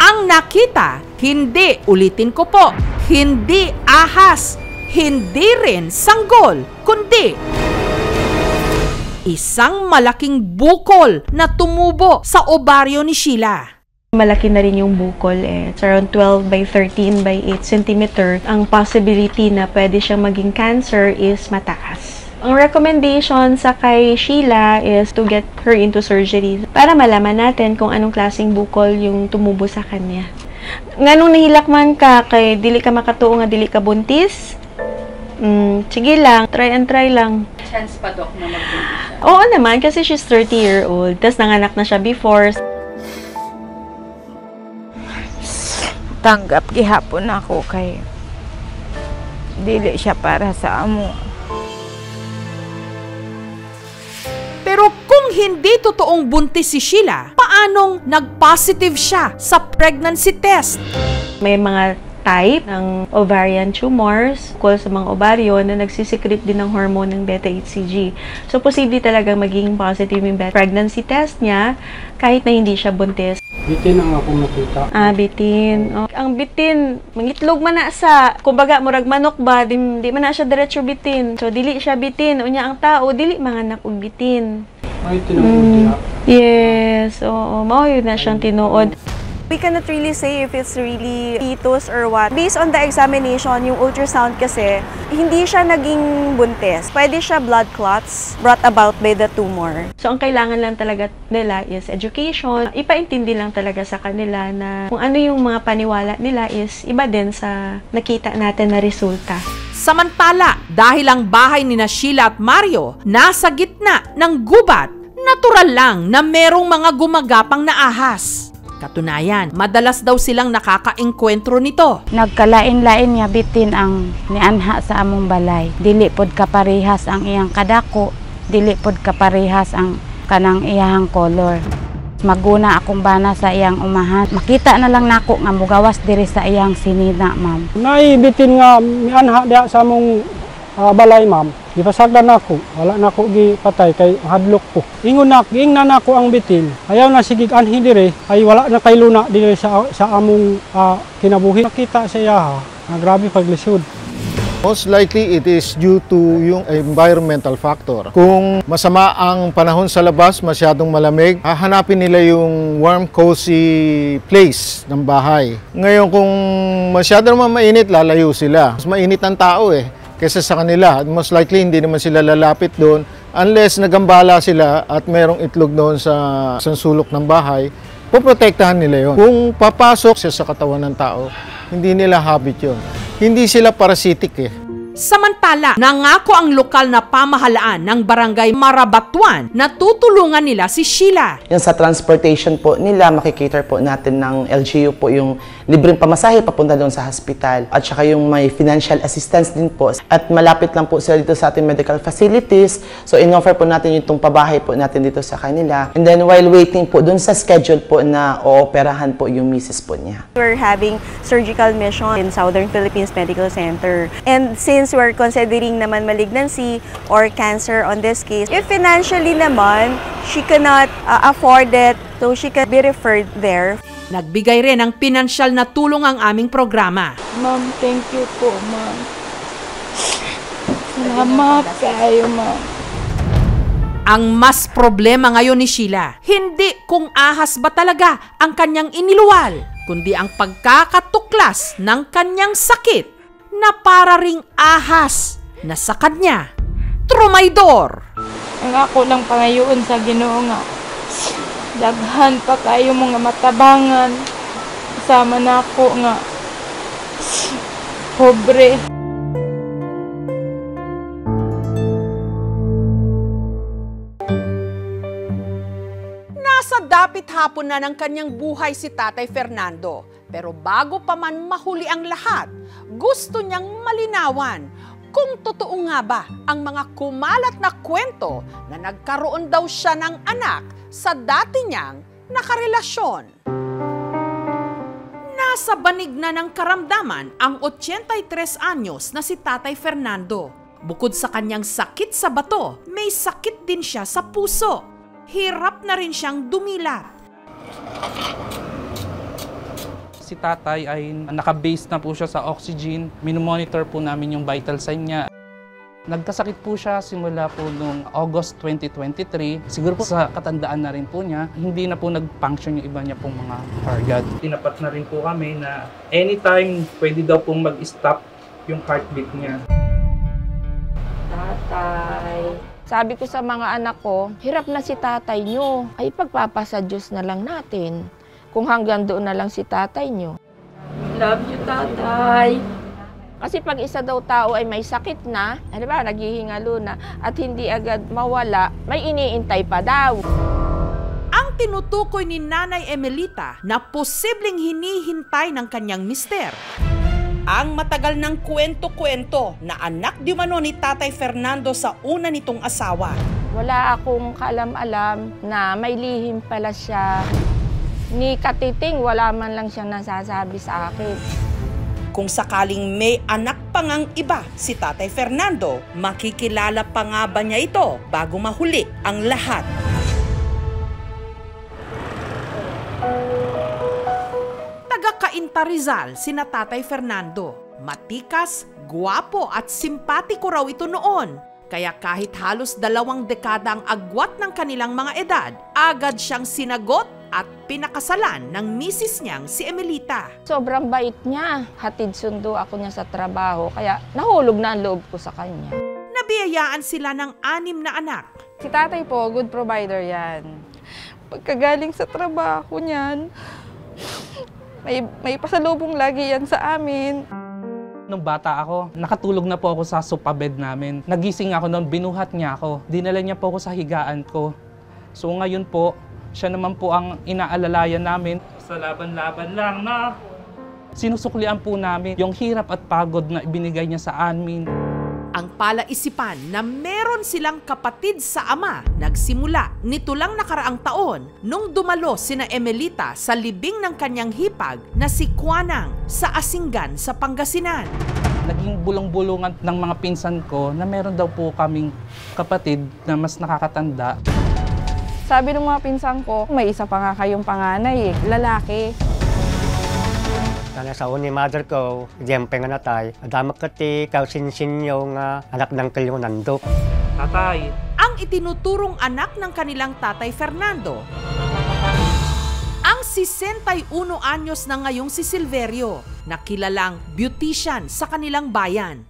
Ang nakita, hindi, ulitin ko po, hindi ahas, hindi rin sanggol, kundi isang malaking bukol na tumubo sa ovaryo ni Sheila. Malaki na rin yung bukol It's around 12 by 13 by 8 cm. Ang possibility na pwede siyang maging cancer is mataas. Ang recommendation sa kay Sheila is to get her into surgery para malaman natin kung anong klaseng bukol yung tumubo sa kanya. Nganong nahilak man ka kay dili ka makatuo nga dili ka buntis? Sige lang, try and try lang. Chance pa, Dok, na magbuntis siya? Oo naman, kasi she's 30-year-old. Tapos nanganak na siya before. Tanggap gihapon ako kay dili siya para sa amo. Pero kung hindi totoong buntis si Sheila, paanong nag-positive siya sa pregnancy test? May mga type ng ovarian tumors, sa mga ovaryo na nagsisecrete din ng hormone ng beta-HCG. So, posible talagang maging positive yung pregnancy test niya kahit na hindi siya buntis. Bitin ang akong nakita. Bitin. Ang bitin, mangitlog man na sa, kumbaga, murag manok ba, di man na siya diretso bitin. So, dili siya bitin. Unya ang tao, dili manganak og bitin. Ay, tinuod Yes, oo. Mao yun na siyang tinuod. We cannot really say if it's really fetus or what. Based on the examination, yung ultrasound kasi, hindi siya naging buntis. Pwede siya blood clots brought about by the tumor. So, ang kailangan lang talaga nila is education. Ipaintindi lang talaga sa kanila na kung ano yung mga paniwala nila is iba din sa nakita natin na resulta. Samantala, dahil ang bahay ni Sheila at Mario nasa gitna ng gubat, natural lang na merong mga gumagapang na ahas. Katunayan, madalas daw silang nakaka-engkwentro nito. Nagkalain-lain niya bitin ang nianha sa among balay. Dili pod kaparehas ang iyang kadako, dili pod kaparehas ang kanang iyang color. Maguna akong bana sa iyang umahan. Makita na lang nako nga mugawas diri sa iyang sinina, ma'am. Nay bitin nga mianha diha sa among balay, ma'am. Gipasagdan nako, wala nako gipatay kay hadlok ko. Ingon giingnan nako ang bitin. Ayaw na sige anhi dire, ay wala na kay luna dire sa among kinabuhi. Nakita sa iya grabe paglisod. Most likely it is due to yung environmental factor. Kung masama ang panahon sa labas, masyadong malamig, hahanapin nila yung warm, cozy place ng bahay. Ngayon kung masyado naman mainit, lalayo sila. Mas mainit ang tao kaysa sa kanila. Most likely hindi naman sila lalapit doon unless nagambala sila at merong itlog doon sa sulok ng bahay. poprotektahan nila yon. Kung papasok siya sa katawan ng tao, hindi nila habit yon. Hindi sila parasitic eh. Samantala, nangako ang lokal na pamahalaan ng Barangay Marabatuan na tutulungan nila si Sheila. Yan sa transportation po nila, makikater po natin ng LGU po yung libreng pamasahe papunta doon sa hospital. At saka yung may financial assistance din po. At malapit lang po sila dito sa ating medical facilities. So in-offer po natin yung pabahay po natin dito sa kanila. And then while waiting po doon sa schedule po na ooperahan po yung misis po niya. We're having surgical mission in Southern Philippines Medical Center. And since we're considering naman malignancy or cancer on this case, if financially naman, she cannot afford it, so she can be referred there. Nagbigay rin ng pinansyal na tulong ang aming programa. Ma'am, thank you po, ma'am. Salamat kayo, ma'am. Ang mas problema ngayon ni Sheila, hindi kung ahas ba talaga ang kanyang iniluwal, kundi ang pagkakatuklas ng kanyang sakit na para ring ahas na sa kanya trumaydor. Ang ako lang pangayoon sa Ginoo nga, daghan pa kayo mga matabangan, sama na ako nga pobre. Nasa dapit hapon na ng kanyang buhay si Tatay Fernando. Pero bago pa man mahuli ang lahat, gusto niyang malinawan kung totoo nga ba ang mga kumalat na kwento na nagkaroon daw siya ng anak sa dati niyang nakarelasyon. Nasa banig na ng karamdaman ang 83 anyos na si Tatay Fernando. Bukod sa kanyang sakit sa bato, may sakit din siya sa puso. Hirap na rin siyang dumilat. Si tatay ay naka-base na po siya sa oxygen. Minomonitor po namin yung vital sign niya. Nagkasakit po siya simula po noong August 2023. Siguro po sa katandaan na rin po niya, hindi na po nag-function yung iba niya pong mga organ. Tinapat na rin po kami na anytime pwede daw pong mag-stop yung heartbeat niya. Tatay, sabi ko sa mga anak ko, hirap na si tatay nyo. Ay pagpapasa Diyos na lang natin. Kung hanggang doon na lang si tatay nyo. Love you, tatay. Kasi pag isa daw tao ay may sakit na, ano ba, naghihingalo na, at hindi agad mawala, may iniintay pa daw. Ang tinutukoy ni Nanay Emelita na posibleng hinihintay ng kanyang mister. Ang matagal ng kwento-kwento na anak di umano ni Tatay Fernando sa una nitong asawa. Wala akong kaalam-alam na may lihim pala siya. Ni Katiting, wala man lang siyang nasasabi sa akin. Kung sakaling may anak pa ngang iba si Tatay Fernando, makikilala pa nga ba niya ito bago mahuli ang lahat? Taga-Cainta Rizal sina Tatay Fernando. Matikas, guwapo at simpatiko raw ito noon. Kaya kahit halos 2 dekada ang agwat ng kanilang mga edad, agad siyang sinagot at pinakasalan ng misis niyang si Emelita. Sobrang bait niya. Hatid sundo ako niya sa trabaho, kaya nahulog na ang loob ko sa kanya. Nabiyayaan sila ng 6 na anak. Si tatay po, good provider yan. Pagkagaling sa trabaho niyan, may pasalubong lagi yan sa amin. Nung bata ako, nakatulog na po ako sa sofa bed namin. Nagising ako noon, binuhat niya ako. Dinala niya po ako sa higaan ko. So ngayon po, siya naman po ang inaalalayan namin. Sa laban-laban lang na sinusuklian po namin yung hirap at pagod na ibinigay niya sa amin. Ang palaisipan na meron silang kapatid sa ama nagsimula nito lang nakaraang taon nung dumalo sina Emelita sa libing ng kanyang hipag na si Kuanang sa Asinggan sa Pangasinan. Naging bulong-bulungan ng mga pinsan ko na meron daw po kaming kapatid na mas nakakatanda. Sabi ng mga pinsan ko, may isa pa nga kayong panganay lalaki. Kana sa ni mother ko, diyempe nga natay. Adamak kati, kausinsin yung anak ng kalyong nandok. Tatay. Ang itinuturong anak ng kanilang Tatay Fernando, ang 61 anyos na ngayong si Silverio, na kilalang beautician sa kanilang bayan.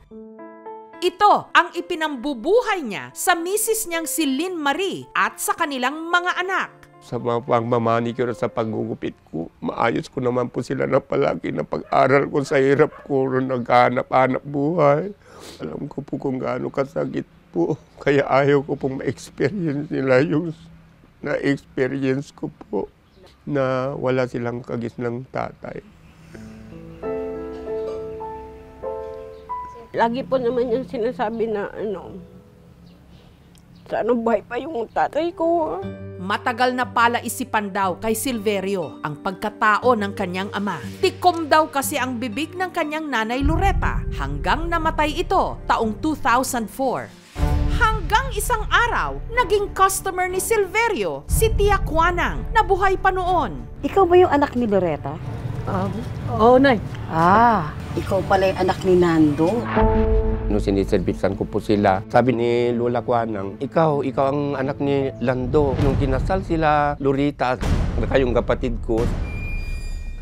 Ito ang ipinambubuhay niya sa misis niyang si Lynn Marie at sa kanilang mga anak. Sa mga pangmamanicure sa paggugupit ko, maayos ko naman po sila na palagi na pag-aral ko sa hirap ko rin naghahanap-hanap buhay. Alam ko po kung gaano kasakit po, kaya ayaw ko pong ma-experience nila yung na-experience ko po na wala silang kagisnang tatay. Lagi po naman yung sinasabi na sana buhay pa yung tatay ko. Matagal na pala isipan daw kay Silverio ang pagkatao ng kanyang ama. Tikom daw kasi ang bibig ng kanyang nanay Loretta hanggang namatay ito taong 2004. Hanggang isang araw, naging customer ni Silverio si Tia Quanang na buhay pa noon. Ikaw ba yung anak ni Loretta? Oo, Nay. Ikaw pala yung anak ni Nando. Nung siniservisan ko po sila, sabi ni Lola Quanang, ikaw ang anak ni Lando. Nung kinasal sila, Loretta, kayong kapatid ko,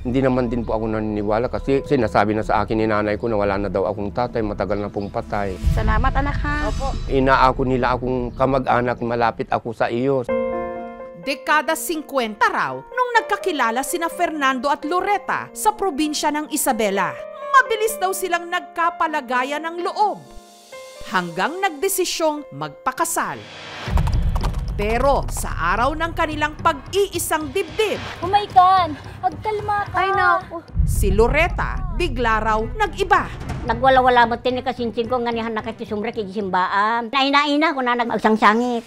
hindi naman din po ako naniniwala kasi sinasabi na sa akin ni nanay ko na wala na daw akong tatay, matagal na pong patay. Salamat, anak, ha? Opo. Inaako nila akong kamag-anak, malapit ako sa iyo. Dekada 50 raw nung nagkakilala sina Fernando at Loretta sa probinsya ng Isabela. Mabilis daw silang nagkapalagayan ng loob hanggang nagdesisyong magpakasal. Pero sa araw ng kanilang pag-iisang dibdib, Humaikan! Agkalma ka! Ay, naku. si Loretta bigla raw nag-iba. Nagwala-wala mo tin kasinsin ko nga nihan nakatisumre kay simbaan. Naina-ina ko na nagsangsangit.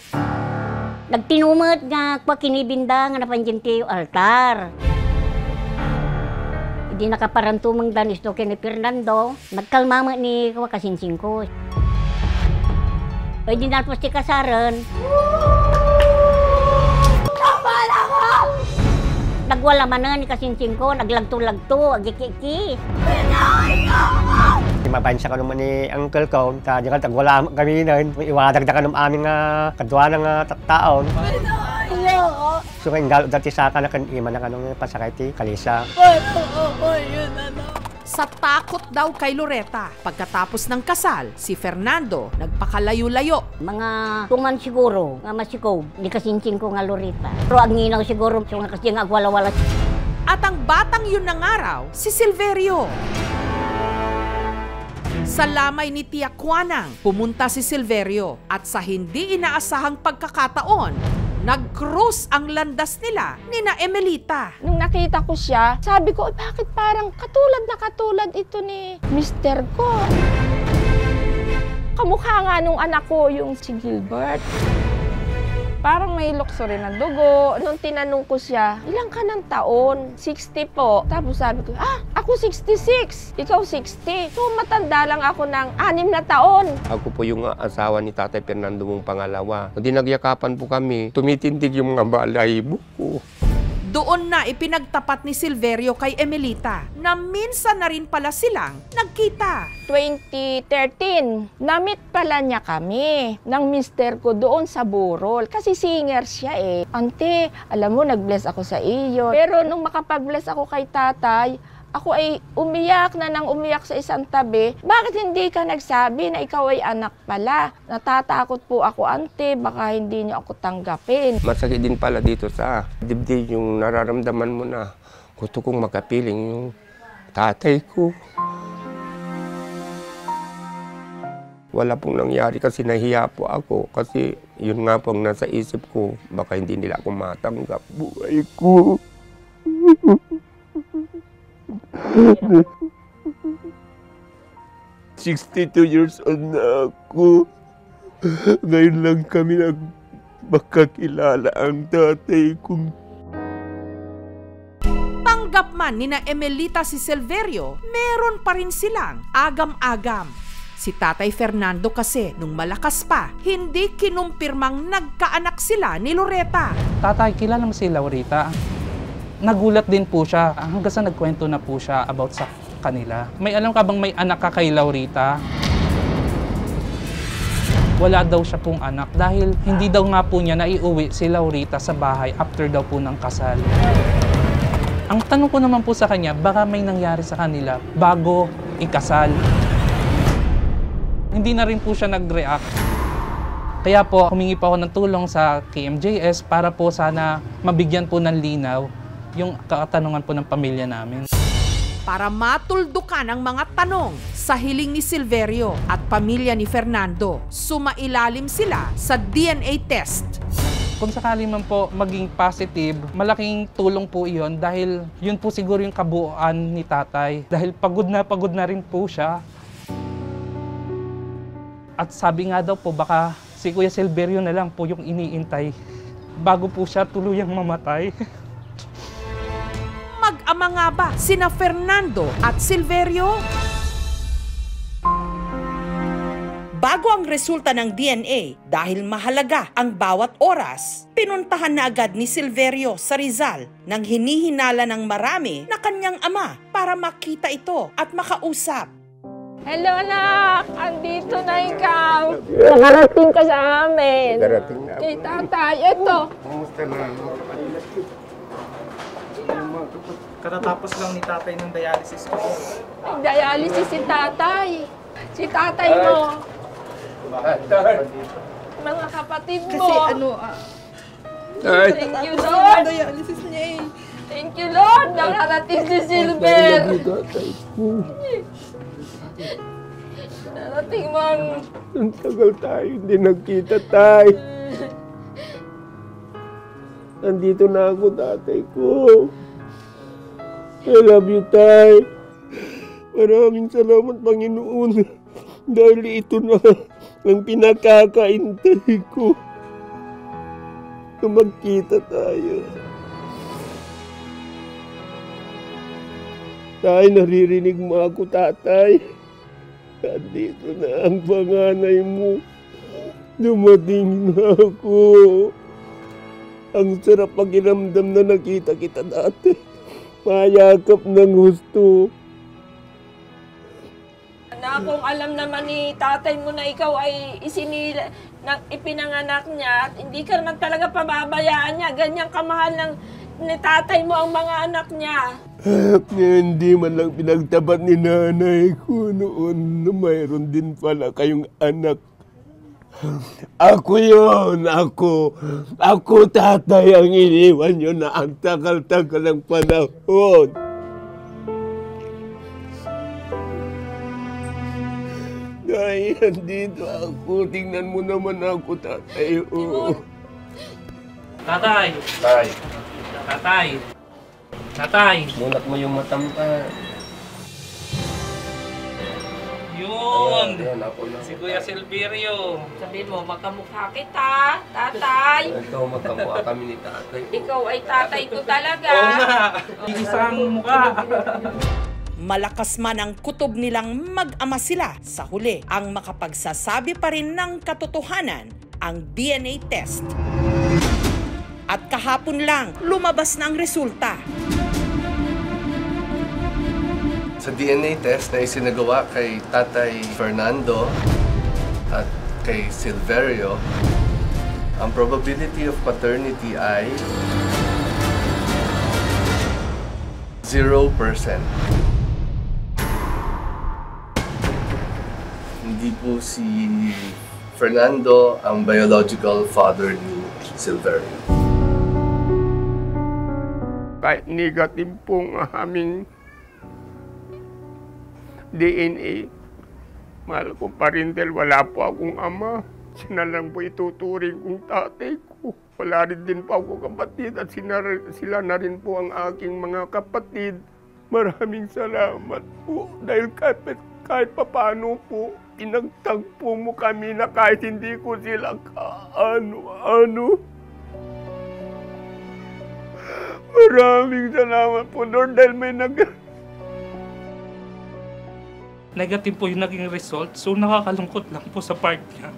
Nagtinumot nga kwa kinibinda nga napanjinti yung altar. Hindi nakaparantumang danis to kay Fernando. Nagkalma mo ni kasinsin ko. Pwede na po si kasaran. Kapal ako! Nagwala man na ni kasinsin ko, naglagto-lagto, agikiki. Mabansa ka naman ni uncle ko, kaya tagwala kami nun, iwadagdag ka ng aming kadwa ng taon. So ngayon dati sa akin na iman na kanong pasakay kalisa. Sa takot daw kay Loretta, pagkatapos ng kasal, si Fernando nagpakalayo-layo. Mga tungan siguro, nga masikob, di kasinsin ko nga Loretta. Pero ang nginaw siguro, so nga kasi nga agwala-wala. At ang batang yun ng araw, si Silverio. Sa lamay ni Tia Quanang, pumunta si Silverio at sa hindi inaasahang pagkakataon, nag-cruise ang landas nila ni na Emelita. Nung nakita ko siya, sabi ko, bakit parang katulad na katulad ito ni Mr. ko? Kamukha nga nung anak ko, yung si Gilbert. Parang may lukso rin ng dugo. Nung tinanong ko siya, ilang ka ng taon? 60 po. Tapos sabi ko, ako 66, ikaw 60. So matanda lang ako ng 6 na taon. Ako po yung asawa ni Tatay Fernando mong pangalawa. Hindi nagyakapan po kami, tumitindig yung mga balahibo ko. Doon na ipinagtapat ni Silverio kay Emelita na minsan na rin pala silang nagkita. 2013, na-meet pala niya kami ng mister ko doon sa Burol. Kasi singer siya eh. Ante, alam mo, nag-bless ako sa iyo. Pero nung makapag-bless ako kay tatay, ako ay umiyak na nang umiyak sa isang tabi. Bakit hindi ka nagsabi na ikaw ay anak pala? Natatakot po ako, ante, baka hindi niyo ako tanggapin. Masakit din pala dito sa dibdib yung nararamdaman mo na gusto kong makapiling yung tatay ko. Wala pong nangyari kasi nahiya po ako kasi yun nga pong nasa isip ko, baka hindi nila ako matanggap. Buhay ko. 62 years old na ako. Ngayon lang kami magkakilala ang tatay kong. Tanggap man ni na Emelita si Silverio, meron pa rin silang agam-agam. Si Tatay Fernando kasi, nung malakas pa, hindi kinumpirmang nagkaanak sila ni Loretta. Tatay, kilala mo si Laurita? Nagulat din po siya hanggang sa nagkwento na po siya about sa kanila. May alam ka bang may anak ka kay Laurita? Wala daw siya pong anak dahil hindi daw nga po niya naiuwi si Laurita sa bahay after daw po ng kasal. Ang tanong ko naman po sa kanya, baka may nangyari sa kanila bago ikasal. Hindi na rin po siya nag-react. Kaya po, humingi po ako ng tulong sa KMJS para po sana mabigyan po ng linaw yung katanungan po ng pamilya namin. Para matuldukan ang mga tanong sa hiling ni Silverio at pamilya ni Fernando, sumailalim sila sa DNA test. Kung sakali man po maging positive, malaking tulong po iyon dahil yun po siguro yung kabuuan ni tatay. Dahil pagod na rin po siya. At sabi nga daw po baka si Kuya Silverio na lang po yung iniintay bago po siya tuluyang mamatay. Mag-ama nga ba sina Fernando at Silverio? Bago ang resulta ng DNA, dahil mahalaga ang bawat oras, pinuntahan na agad ni Silverio sa Rizal nang hinihinala ng marami na kanyang ama para makita ito at makausap. Hello anak! Andito na ikaw! Nakarating ka sa amin! Darating na. Kay tatay, ito! Kumusta na? Katatapos lang ni tatay ng dialysis ko. Dialysis si tatay! Si tatay mo! Mga kapatid mo! Kasi Thank you, Lord! Dialysis niya eh. Thank you, Lord! Nakarating si Silver! Narating mo ang... Ang tagal tayo hindi nagkita, tay. Nandito na ako, tatay ko. I love you, tay. Maraming salamat, Panginoon. Dahil ito na ang pinakakaintay ko. Na magkita tayo. Tay, naririnig mo ako, tatay. Andito na ang panganay mo. Dumating na ako. Ang sarap pakiramdam na nakita kita dati. Mayakap ng gusto. Na kung alam naman ni tatay mo na ikaw ay ipinanganak niya at hindi ka naman talaga pababayaan niya, ganyang kamahal ni tatay mo ang mga anak niya. Hindi man lang pinagtapat ni nanay ko noon na mayroon din pala kayong anak. Ako yun, ako tatay ang iniwan nyo na ang tagal-tagal ng panahon. Dahil nandito ako, tingnan mo naman ako, tatay. Tatay! Tay. Tatay! Tatay! Mulat mo yung matampa. Yun! Ayan, ako na. Si Kuya Silverio. Sabi mo, magkamukha kita, tatay. Ito, magkamukha kami ni tatay. Ikaw ay tatay ko talaga. Oo nga! Isang mukha. Malakas man ang kutob nilang mag-ama sila, sa huli ang makapagsasabi pa rin ng katotohanan ang DNA test. At kahapon lang, lumabas na ang resulta. Sa DNA test na isinagawa kay Tatay Fernando at kay Silverio, ang probability of paternity ay 0%. Hindi po si Fernando ang biological father ni Silverio. Kahit negative pong aming DNA, mahal ko pa rin dahil wala po akong ama. Sina lang po ituturing kong tatay ko. Wala rin din po ako kapatid at sila na rin po ang aking mga kapatid. Maraming salamat po dahil kahit papaano po, pinagtagpo mo kami na kahit hindi ko sila kaano-ano. Maraming salamat po, Lord, dahil may Negative po yung naging result, so nakakalungkot lang po sa part niya.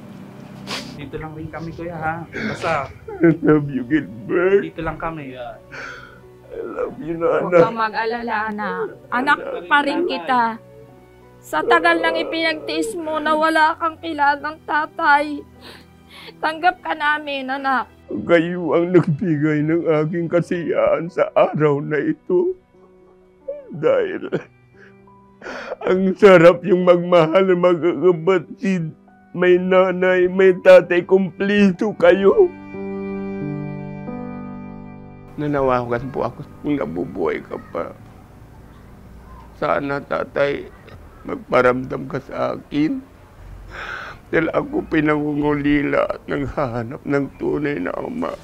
Dito lang rin kami, kuya, ha? Basta. I love you, Gilbert. Dito lang kami. I love you, Nana. Huwag kang mag-alala, anak. Anak pa rin kita. Sa tagal nang ipinagtiis mo na wala kang kilalang tatay, tanggap ka namin, anak. Kayo ang nagbigay ng aking kasiyahan sa araw na ito. Dahil ang sarap yung magmahal ng magkakapatid. may nanay, may tatay, kumpleto kayo. Nanawagan po ako kung nabubuhay ka pa. Sana, tatay, magparamdam ka sa akin. Dahil ako pinangungulila at naghahanap ng tunay na ama.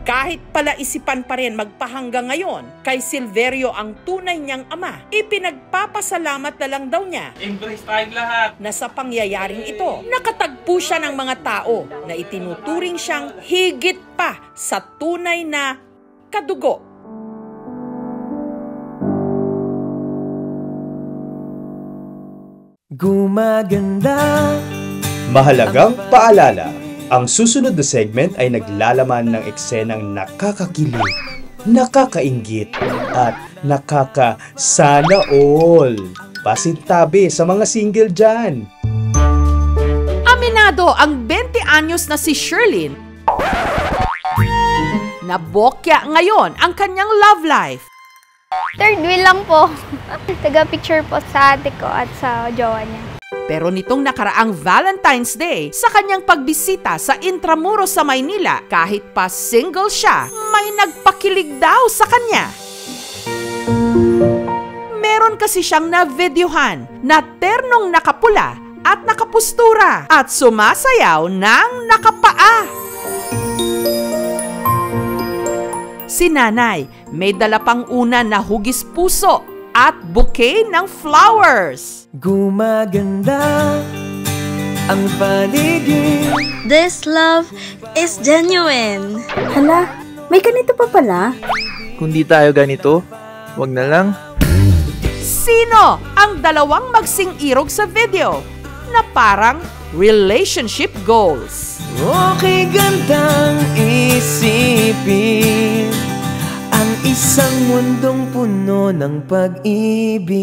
Kahit pala isipan pa rin magpahanggang ngayon, kay Silverio ang tunay niyang ama, ipinagpapasalamat na lang daw niya. Embrace tayong lahat. Na sa pangyayaring ito, nakatagpo siya ng mga tao na itinuturing siyang higit pa sa tunay na kadugo. Gumaganda. Mahalagang paalala. Ang susunod na segment ay naglalaman ng eksenang nakakakilig, nakakainggit, at nakaka-sana all. Pasintabi sa mga single dyan. Aminado ang 20 anyos na si Sherlyn. Nabokya ngayon ang kanyang love life. Third wheel lang po. Taga-picture po sa ate ko at sa jowa niya. Pero nitong nakaraang Valentine's Day, sa kanyang pagbisita sa Intramuros sa Maynila, kahit pa single siya, may nagpakilig daw sa kanya. Meron kasi siyang na-videohan na ternong nakapula at nakapustura at sumasayaw ng nakapaa. Si nanay may dala pang una na hugis puso at bouquet ng flowers. Gumaganda ang paligid. This love is genuine. Hala, may ganito pa pala? Kung di tayo ganito, wag na lang. Sino ang dalawang magsing-irog sa video na parang relationship goals? Okay, gandang isipin ang isang mundong puno ng pag-ibig.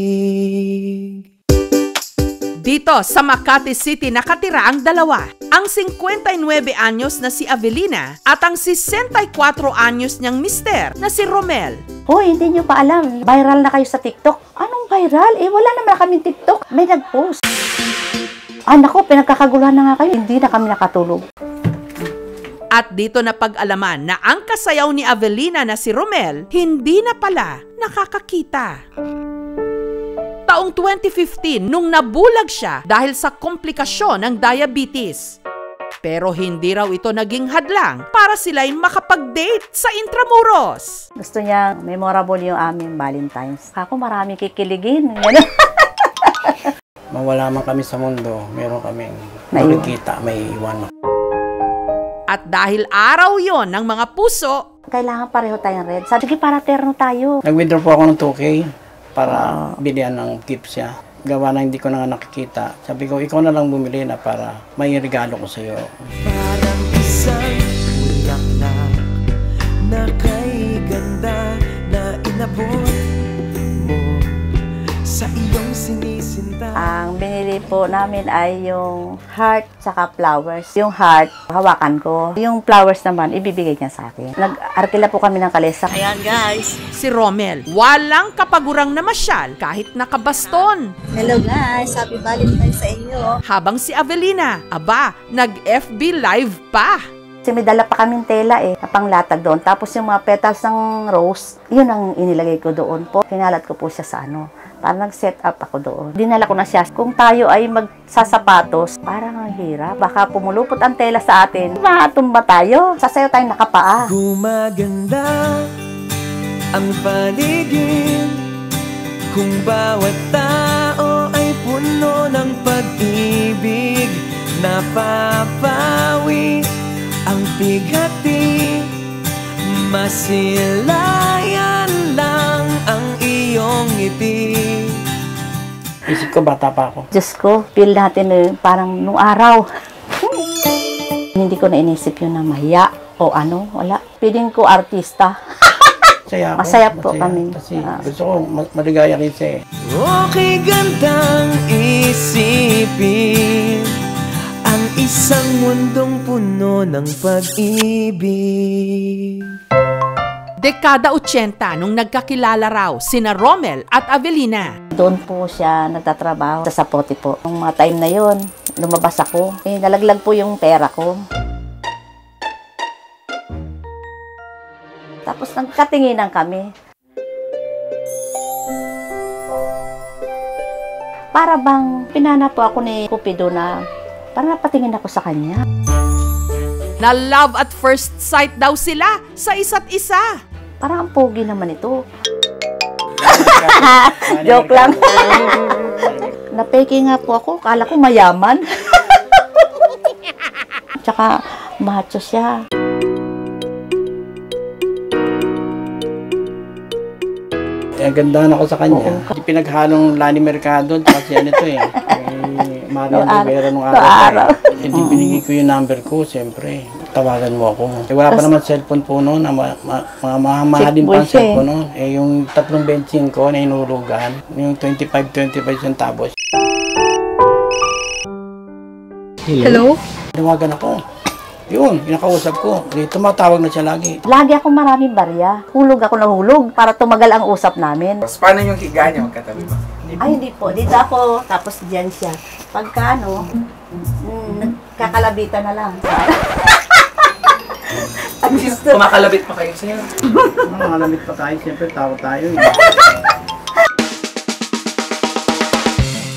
Dito sa Makati City nakatira ang dalawa. Ang 59 anyos na si Avelina at ang 64 anyos niyang mister na si Romel. Hoy, hindi nyo pa alam. Viral na kayo sa TikTok. Anong viral? Wala naman kaming TikTok. May nag-post. Naku, pinagkakaguluhan na nga kayo. Hindi na kami nakatulog. At dito na pag-alaman na ang kasayaw ni Avelina na si Romel, hindi na pala nakakakita. Taong 2015 nung nabulag siya dahil sa komplikasyon ng diabetes. Pero hindi raw ito naging hadlang para sila'y makapag-date sa Intramuros. Gusto niya memorable yung aming Valentine's. Ako marami kikiligin. Mawala man kami sa mundo, meron kaming makikita, may iwan. At dahil araw yon ng mga puso, kailangan pareho tayong red. Sabi, sige, para terno tayo. Nag-withdraw po ako ng 2K para bilihan ng gift siya. Gawa na hindi ko na nakikita. Sabi ko, ikaw na lang bumili na para may regalo ko sa iyo. Parang isang bulaklak na kay ganda na inabot mo sa iyong sinisinta. Ang binili po namin ay yung heart saka flowers. Yung heart, hawakan ko. Yung flowers naman, ibibigay niya sa akin. Nag-arkila po kami ng kalesa. Ayan guys, si Romel, walang kapagurang namasyal kahit nakabaston. Hello guys, happy Valentine's sa inyo. Habang si Avelina, nag-FB live pa. Kasi may dala pa kaming tela na panglatag doon. Tapos yung mga petals ng rose, yun ang inilagay ko doon po. Kinalat ko po siya sa Parang nag-set up ako doon. Dinala ko na siya. Kung tayo ay magsasapatos, parang ang hirap. Baka pumulupot ang tela sa atin. Matumba tayo. Sasayaw tayong nakapaa. Gumaganda ang paligid kung bawat tao ay puno ng pag-ibig. Napapawi ang pighati, masilayan lang ang iyong ngiti. Isip ko, bata pa ako. Diyos ko, feel natin parang nung araw. Hindi ko na inisip yun na mahiya o wala. Piling ko artista. Masaya po kami. Kasi gusto ko maligaya rin siya. Okay, gandang isipin ang isang mundong puno ng pag-ibig. Dekada 80 nung nagkakilala raw sina Romel at Avelina. Doon po siya nagtatrabaho sa Sapote po. Nung mga time na yon, lumabas ako. Nalaglag po yung pera ko. Tapos nagkatinginan kami. Para bang pinana po ako ni Cupido na para napatingin ako sa kanya. Na love at first sight daw sila sa isa't isa. Parang ang pogi naman ito. Joke lang. Napeke nga po ako. Kala ko mayaman. Tsaka macho siya. Gandahan ako sa kanya. Pinaghalong Lani Mercado kasi ano ito eh. Marian Rivera nung araw. Hindi binigay ko yung number ko, siyempre. Tawagan mo ako. Wala pa naman cellphone po noon. Mahalin pa ang cellphone noon. Yung 3.25 ko na inulugan. Yung 25 centavos. Hello? Tawagan ako. Yun, pinakausap ko. Tumatawag na siya lagi. Lagi ako maraming barya. Hulog ako na hulog para tumagal ang usap namin. Paano yung higa niya? Magkatabi ba? Ay, hindi po. Dito ako, tapos diyan siya. Pagka nagkakalabitan na lang. Kumakalabit pa kayo sa'yo? Kumakalabit pa tayo. Siyempre, tawa tayo.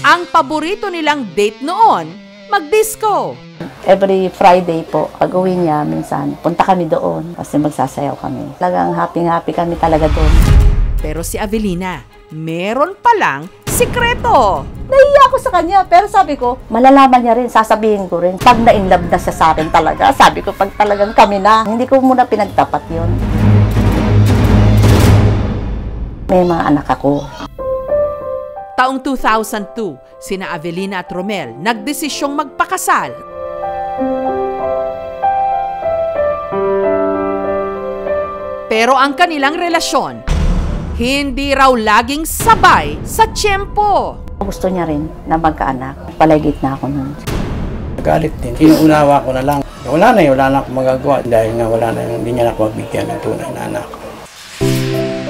Ang paborito nilang date noon, magdisco. Every Friday po, pag-uwi niya, minsan, punta kami doon kasi magsasayaw kami. Talagang happy kami talaga doon. Pero si Avelina, meron palang sikreto. Nahiya ako sa kanya, pero sabi ko, malalaman niya rin, sasabihin ko rin. Pag na-inlove na siya sa akin talaga, sabi ko, pag talagang kami na, hindi ko muna pinagtapat yun. May mga anak ako. Taong 2002, sina Avelina at Romel nagdesisyong magpakasal. Pero ang kanilang relasyon, hindi raw laging sabay sa tiyempo. Gusto niya rin na magkaanak. Palagit na ako nun. Galit din. Inuunawa ko na lang. Wala na akong magagawa dahil nga hindi niya na ako magbigyan ng tunay na anak.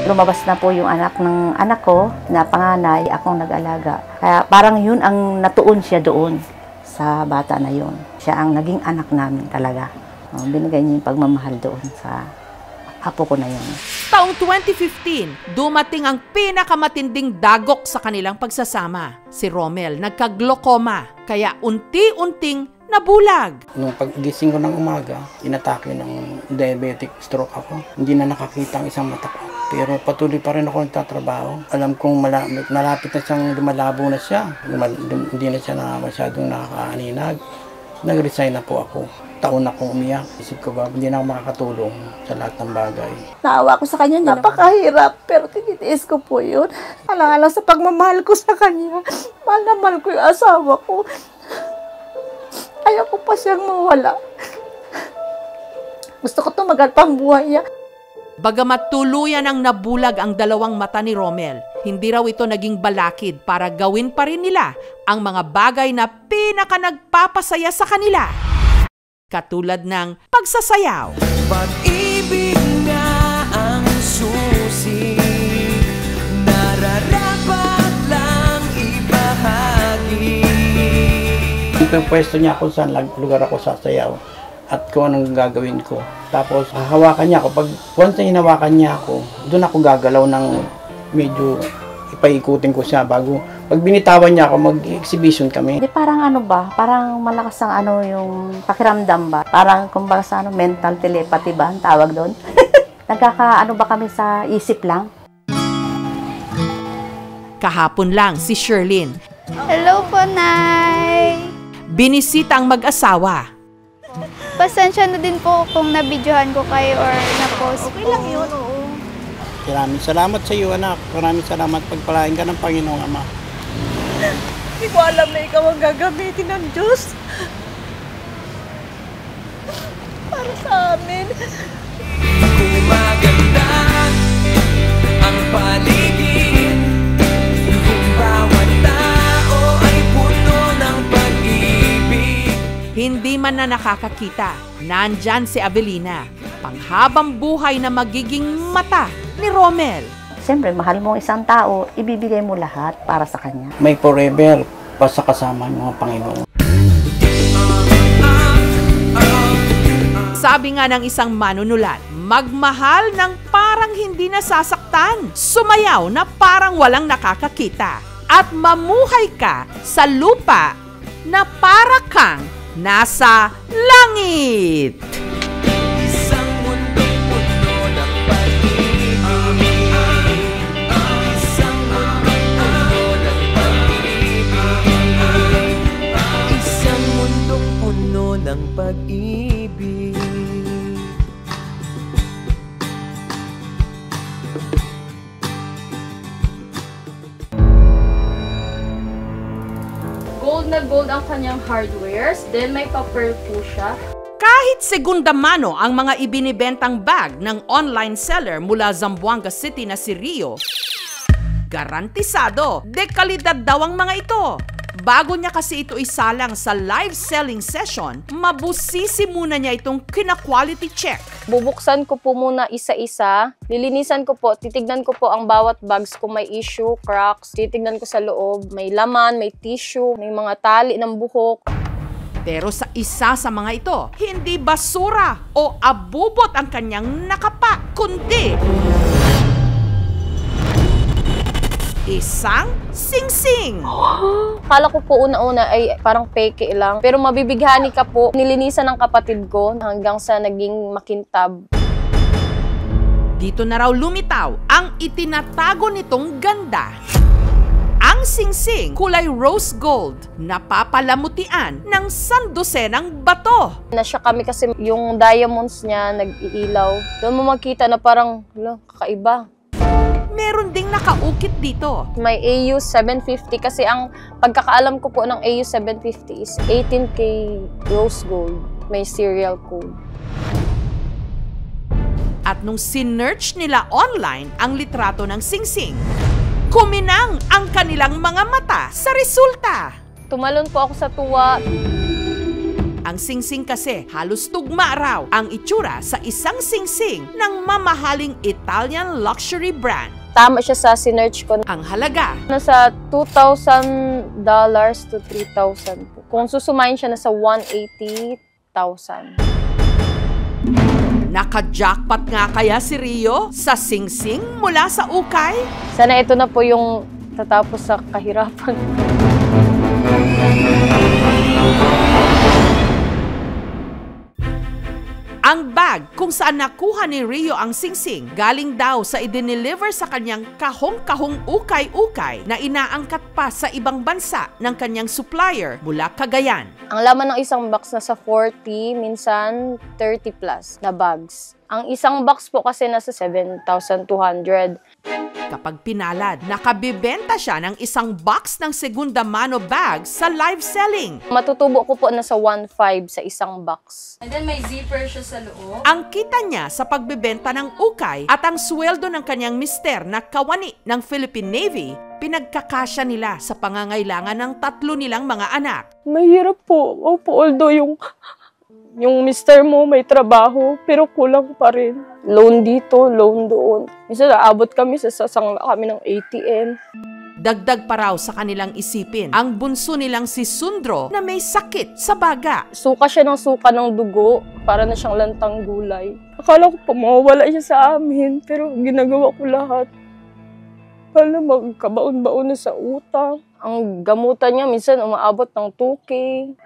Lumabas na po yung anak ng anak ko na panganay, akong nag-alaga. Kaya parang yun ang natuon siya doon sa bata na yun. Siya ang naging anak namin talaga. Binigay niya yung pagmamahal doon sa apo ko na yun. Taong 2015, dumating ang pinakamatinding dagok sa kanilang pagsasama. Si Romel nagka-glaucoma, kaya unti-unting nabulag. Nung paggising ko ng umaga, inatake ng diabetic stroke ako. Hindi na nakakita ang isang mata ko. Pero patuloy pa rin ako nagtatrabaho. Alam kong malapit na siyang lumalabo na siya. Hindi na siya masyadong nakakaaninag. Nag-resign na po ako. Taon akong umiyak. Isip ko ba, hindi na ako makakatulong sa lahat ng bagay. Naawa ko sa kanya, napakahirap. Pero tinitiis ko po yun. Alang-alang sa pagmamahal ko sa kanya. Mahal na mahal ko yung asawa ko. Ayaw ko pa siyang mawala. Gusto ko tumagal pang buhay niya. Bagamat tuluyan ang nabulag ang dalawang mata ni Romel, hindi raw ito naging balakid para gawin pa rin nila ang mga bagay na pinaka nagpapasaya sa kanila. Katulad ng pagsasayaw. Pag-ibig na ang susi, nararapat lang ibahagi. Yung pwesto niya kung saan lugar ako sasayaw at kung anong gagawin ko. Tapos hahawakan niya ako. Once na hinawakan niya ako, doon ako gagalaw ng medyo ipaikutin ko siya bago. Pag binitawan niya ako, mag-exhibition kami. Hindi, parang ano ba? Parang malakas ang yung pakiramdam ba? Parang kumbaga sa mental telepathy ba ang tawag doon? Nagkaka ba kami sa isip lang? Kahapon lang si Sherlyn. Hello po, Nay! Binisita ang mag-asawa. Pasensya na din po kung nabidyohan ko kayo or na-post. Okay lang yun, oo. Maraming salamat sa iyo, anak. Maraming salamat. Pagpalain ka ng Panginoong Ama. Hindi ko alam na ikaw ang gagamitin ng Diyos. Para sa amin. Gumaganda ang paligid. Kung bawat tao ay puno ng pag-ibig. Hindi man na nakakakita, nandyan si Avelina. panghabang buhay na magiging mata ni Romel. Siyempre, mahal mo isang tao, ibibigay mo lahat para sa kanya. May forever pa sa kasama ng mga Panginoon. Sabi nga ng isang manunulat, magmahal ng parang hindi nasasaktan, sumayaw na parang walang nakakakita, at mamuhay ka sa lupa na para kang nasa langit. Isang mundong puno ng pag-ibig. Gold na gold ang kanyang hardwares, then may pa-pearl po siya. Kahit segunda mano ang mga ibinibentang bag ng online seller mula Zamboanga City na si Rio, garantisado, dekalidad daw ang mga ito. Bago niya kasi ito isalang sa live selling session, mabusisi muna niya itong kina-quality check. Bubuksan ko po muna isa-isa. Lilinisan ko po, titignan ko po ang bawat bags kung may issue, cracks. Titignan ko sa loob, may laman, may tissue, may mga tali ng buhok. Pero sa isa sa mga ito, hindi basura o abubot ang kanyang nakapa, kundi isang singsing. Kala ko po una-una ay parang peke lang. Pero mabibighani ka po. Nilinisan ng kapatid ko hanggang sa naging makintab. Dito na raw lumitaw ang itinatago nitong ganda. Ang singsing, kulay rose gold, napapalamutian ng sandosenang bato. Nasya kami kasi yung diamonds niya nag-iilaw. Doon mo makita na parang kakaiba. Meron ding nakaukit dito. May AU 750 kasi ang pagkakaalam ko po ng AU 750 is 18K rose gold. May serial code. At nung sinearch nila online ang litrato ng singsing, kuminang ang kanilang mga mata sa resulta. Tumalon po ako sa tuwa. Ang singsing kasi halos tugma raw ang itsura sa isang singsing ng mamahaling Italian luxury brand. Tama siya sa sinearch ko. Ang halaga, nasa $2,000 to $3,000 po. Kung susumayin siya, nasa $180,000. Naka-jackpot nga kaya si Rio sa singsing mula sa ukay? Sana ito na po yung tatapos sa kahirapan. Ang bag kung saan nakuha ni Rio ang singsing galing daw sa idineliver sa kanyang kahong-kahong ukay-ukay na inaangkat pa sa ibang bansa ng kanyang supplier mula Cagayan. Ang laman ng isang box nasa 40, minsan 30 plus na bags. Ang isang box po kasi nasa 7,200. Kapag pinalad, nakabibenta siya ng isang box ng segunda mano bag sa live selling. Matutubo ko po nasa 1.5 sa isang box. And then may zipper siya sa loob. Ang kita niya sa pagbebenta ng ukay at ang sweldo ng kanyang mister na kawani ng Philippine Navy, pinagkakasya nila sa pangangailangan ng 3 nilang mga anak. Mahirap po. Opo, although yung mister mo may trabaho, pero kulang pa rin. Loan dito, loan doon. Minsan naabot kami sa sasangla kami ng ATM. Dagdag pa raw sa kanilang isipin ang bunso nilang si Sundro na may sakit sa baga. Suka siya ng suka ng dugo, para na siyang lantang gulay. Akala ko pa mawawala siya sa amin, pero ginagawa ko lahat. Para magkabaon-baon na sa utang. Ang gamutan niya minsan umaabot ng 2K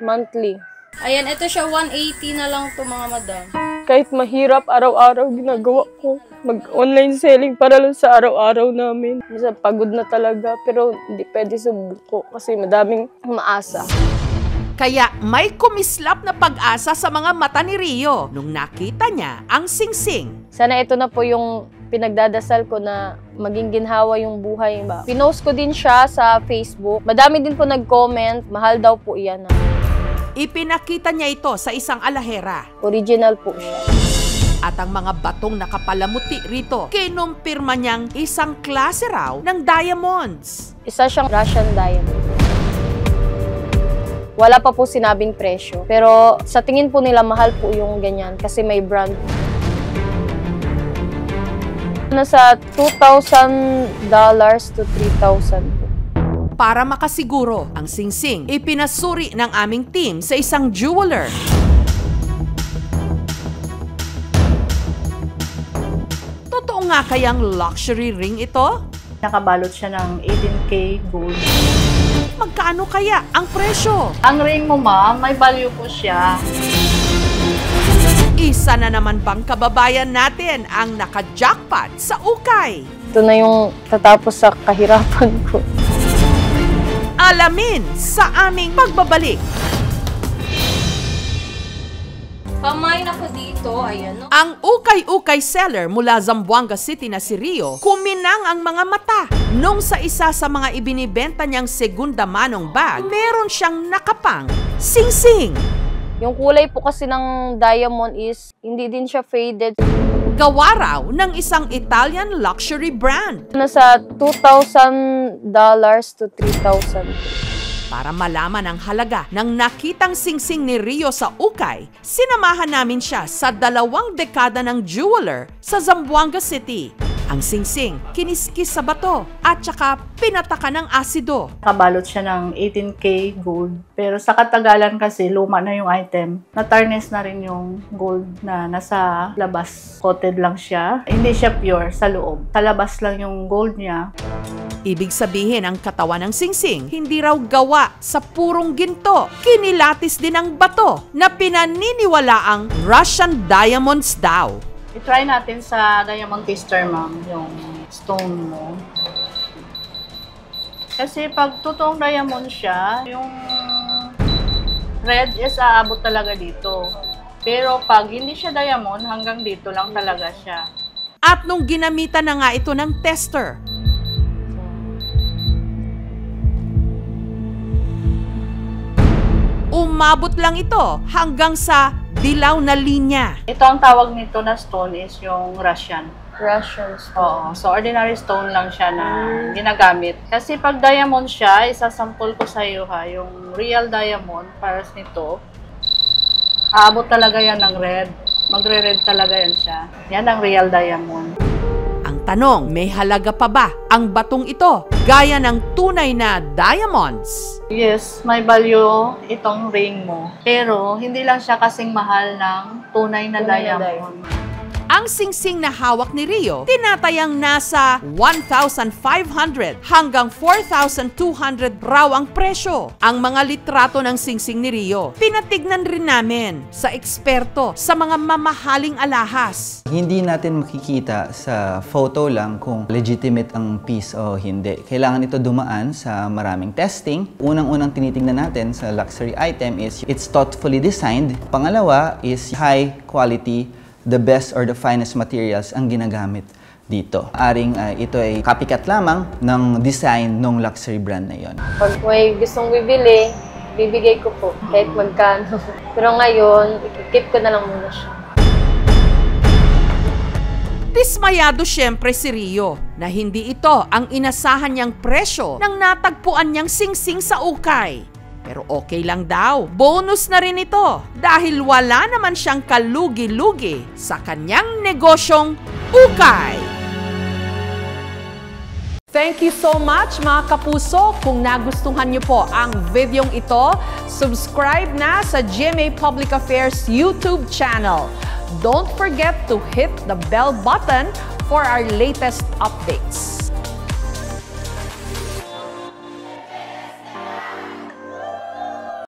monthly. Ayan, ito siya, 180 na lang to mga madam. Kahit mahirap, araw-araw ginagawa ko. Mag-online selling para lang sa araw-araw namin. Minsan pagod na talaga, pero hindi pwede subuko kasi madaming umaasa. Kaya may kumislap na pag-asa sa mga mata ni Rio nung nakita niya ang singsing. Sana ito na po yung pinagdadasal ko na maging ginhawa yung buhay. Pinost ko din siya sa Facebook. Madami din po nag-comment, mahal daw po iyan. Ipinakita niya ito sa isang alahera. Original po siya. At ang mga batong nakapalamuti rito, kinumpirma niyang isang klase raw ng diamonds. Isa siyang Russian diamond. Wala pa po sinabing presyo. Pero sa tingin po nila, mahal po yung ganyan kasi may brand. Nasa $2,000 to $3,000 po. Para makasiguro, ang singsing ipinasuri ng aming team sa isang jeweler. Totoo nga kayang luxury ring ito? Nakabalot siya ng 18K gold. Magkano kaya ang presyo? Ang ring mo, ma'am, may value po siya. Isa na naman bang kababayan natin ang naka-jackpot sa ukay? Ito na yung tatapos sa kahirapan ko. Alamin sa aming pagbabalik. Pamain ako dito, ayan. No? Ang ukay-ukay seller mula Zamboanga City na si Rio, kuminang ang mga mata nung sa isa sa mga ibinibenta niyang segunda manong bag, meron siyang nakapang singsing. Yung kulay po kasi ng diamond is hindi din siya faded. Gawa raw ng isang Italian luxury brand. Nasa $2,000 to $3,000. Para malaman ang halaga ng nakitang singsing ni Rio sa ukay, sinamahan namin siya sa 2 dekada ng jeweler sa Zamboanga City. Ang singsing, kiniskis sa bato at saka pinataka ng asido. Nakabalot siya ng 18K gold. Pero sa katagalan kasi, luma na yung item. Na-tarnish na rin yung gold na nasa labas. Coated lang siya. Hindi siya pure sa loob. Sa labas lang yung gold niya. Ibig sabihin ang katawan ng singsing, hindi raw gawa sa purong ginto. Kinilatis din ang bato na pinaniniwalaang Russian diamonds daw. I-try natin sa diamond tester, ma'am, yung stone mo. Kasi pag totoong diamond siya, yung red is aabot talaga dito. Pero pag hindi siya diamond, hanggang dito lang talaga siya. At nung ginamitan na nga ito ng tester, umabot lang ito hanggang sa dilaw na linya. Ito ang tawag nito na stone is yung Russian. Russian stone. Oo. So, ordinary stone lang siya na ginagamit. Kasi pag diamond siya, isasample ko sa iyo ha, yung real diamond, pares nito, aabot talaga yan ng red. Magre-red talaga yan siya. Yan ang real diamond. Ang tanong, may halaga pa ba ang batong ito gaya ng tunay na diamonds? Yes, may value itong ring mo. Pero hindi lang siya kasing mahal ng tunay na diamond. Ang singsing na hawak ni Rio, tinatayang nasa 1,500 hanggang 4,200 raw ang presyo. Ang mga litrato ng singsing ni Rio, pinatignan rin namin sa eksperto sa mga mamahaling alahas. Hindi natin makikita sa photo lang kung legitimate ang piece o hindi. Kailangan ito dumaan sa maraming testing. Unang-unang tinitingnan natin sa luxury item is it's thoughtfully designed. Pangalawa is high quality, the best or the finest materials ang ginagamit dito. Aring ito ay copycat lamang ng design ng luxury brand na yon. Pag may gustong bibili, bibigay ko po kahit magkano. Pero ngayon, keep ko na lang muna siya. Dismayado siyempre si Rio na hindi ito ang inasahan niyang presyo ng natagpuan niyang singsing sa ukay. Pero okay lang daw. Bonus na rin ito dahil wala naman siyang kalugi-lugi sa kanyang negosyong ukay. Thank you so much mga kapuso. Kung nagustuhan niyo po ang videong ito, subscribe na sa GMA Public Affairs YouTube channel. Don't forget to hit the bell button for our latest updates.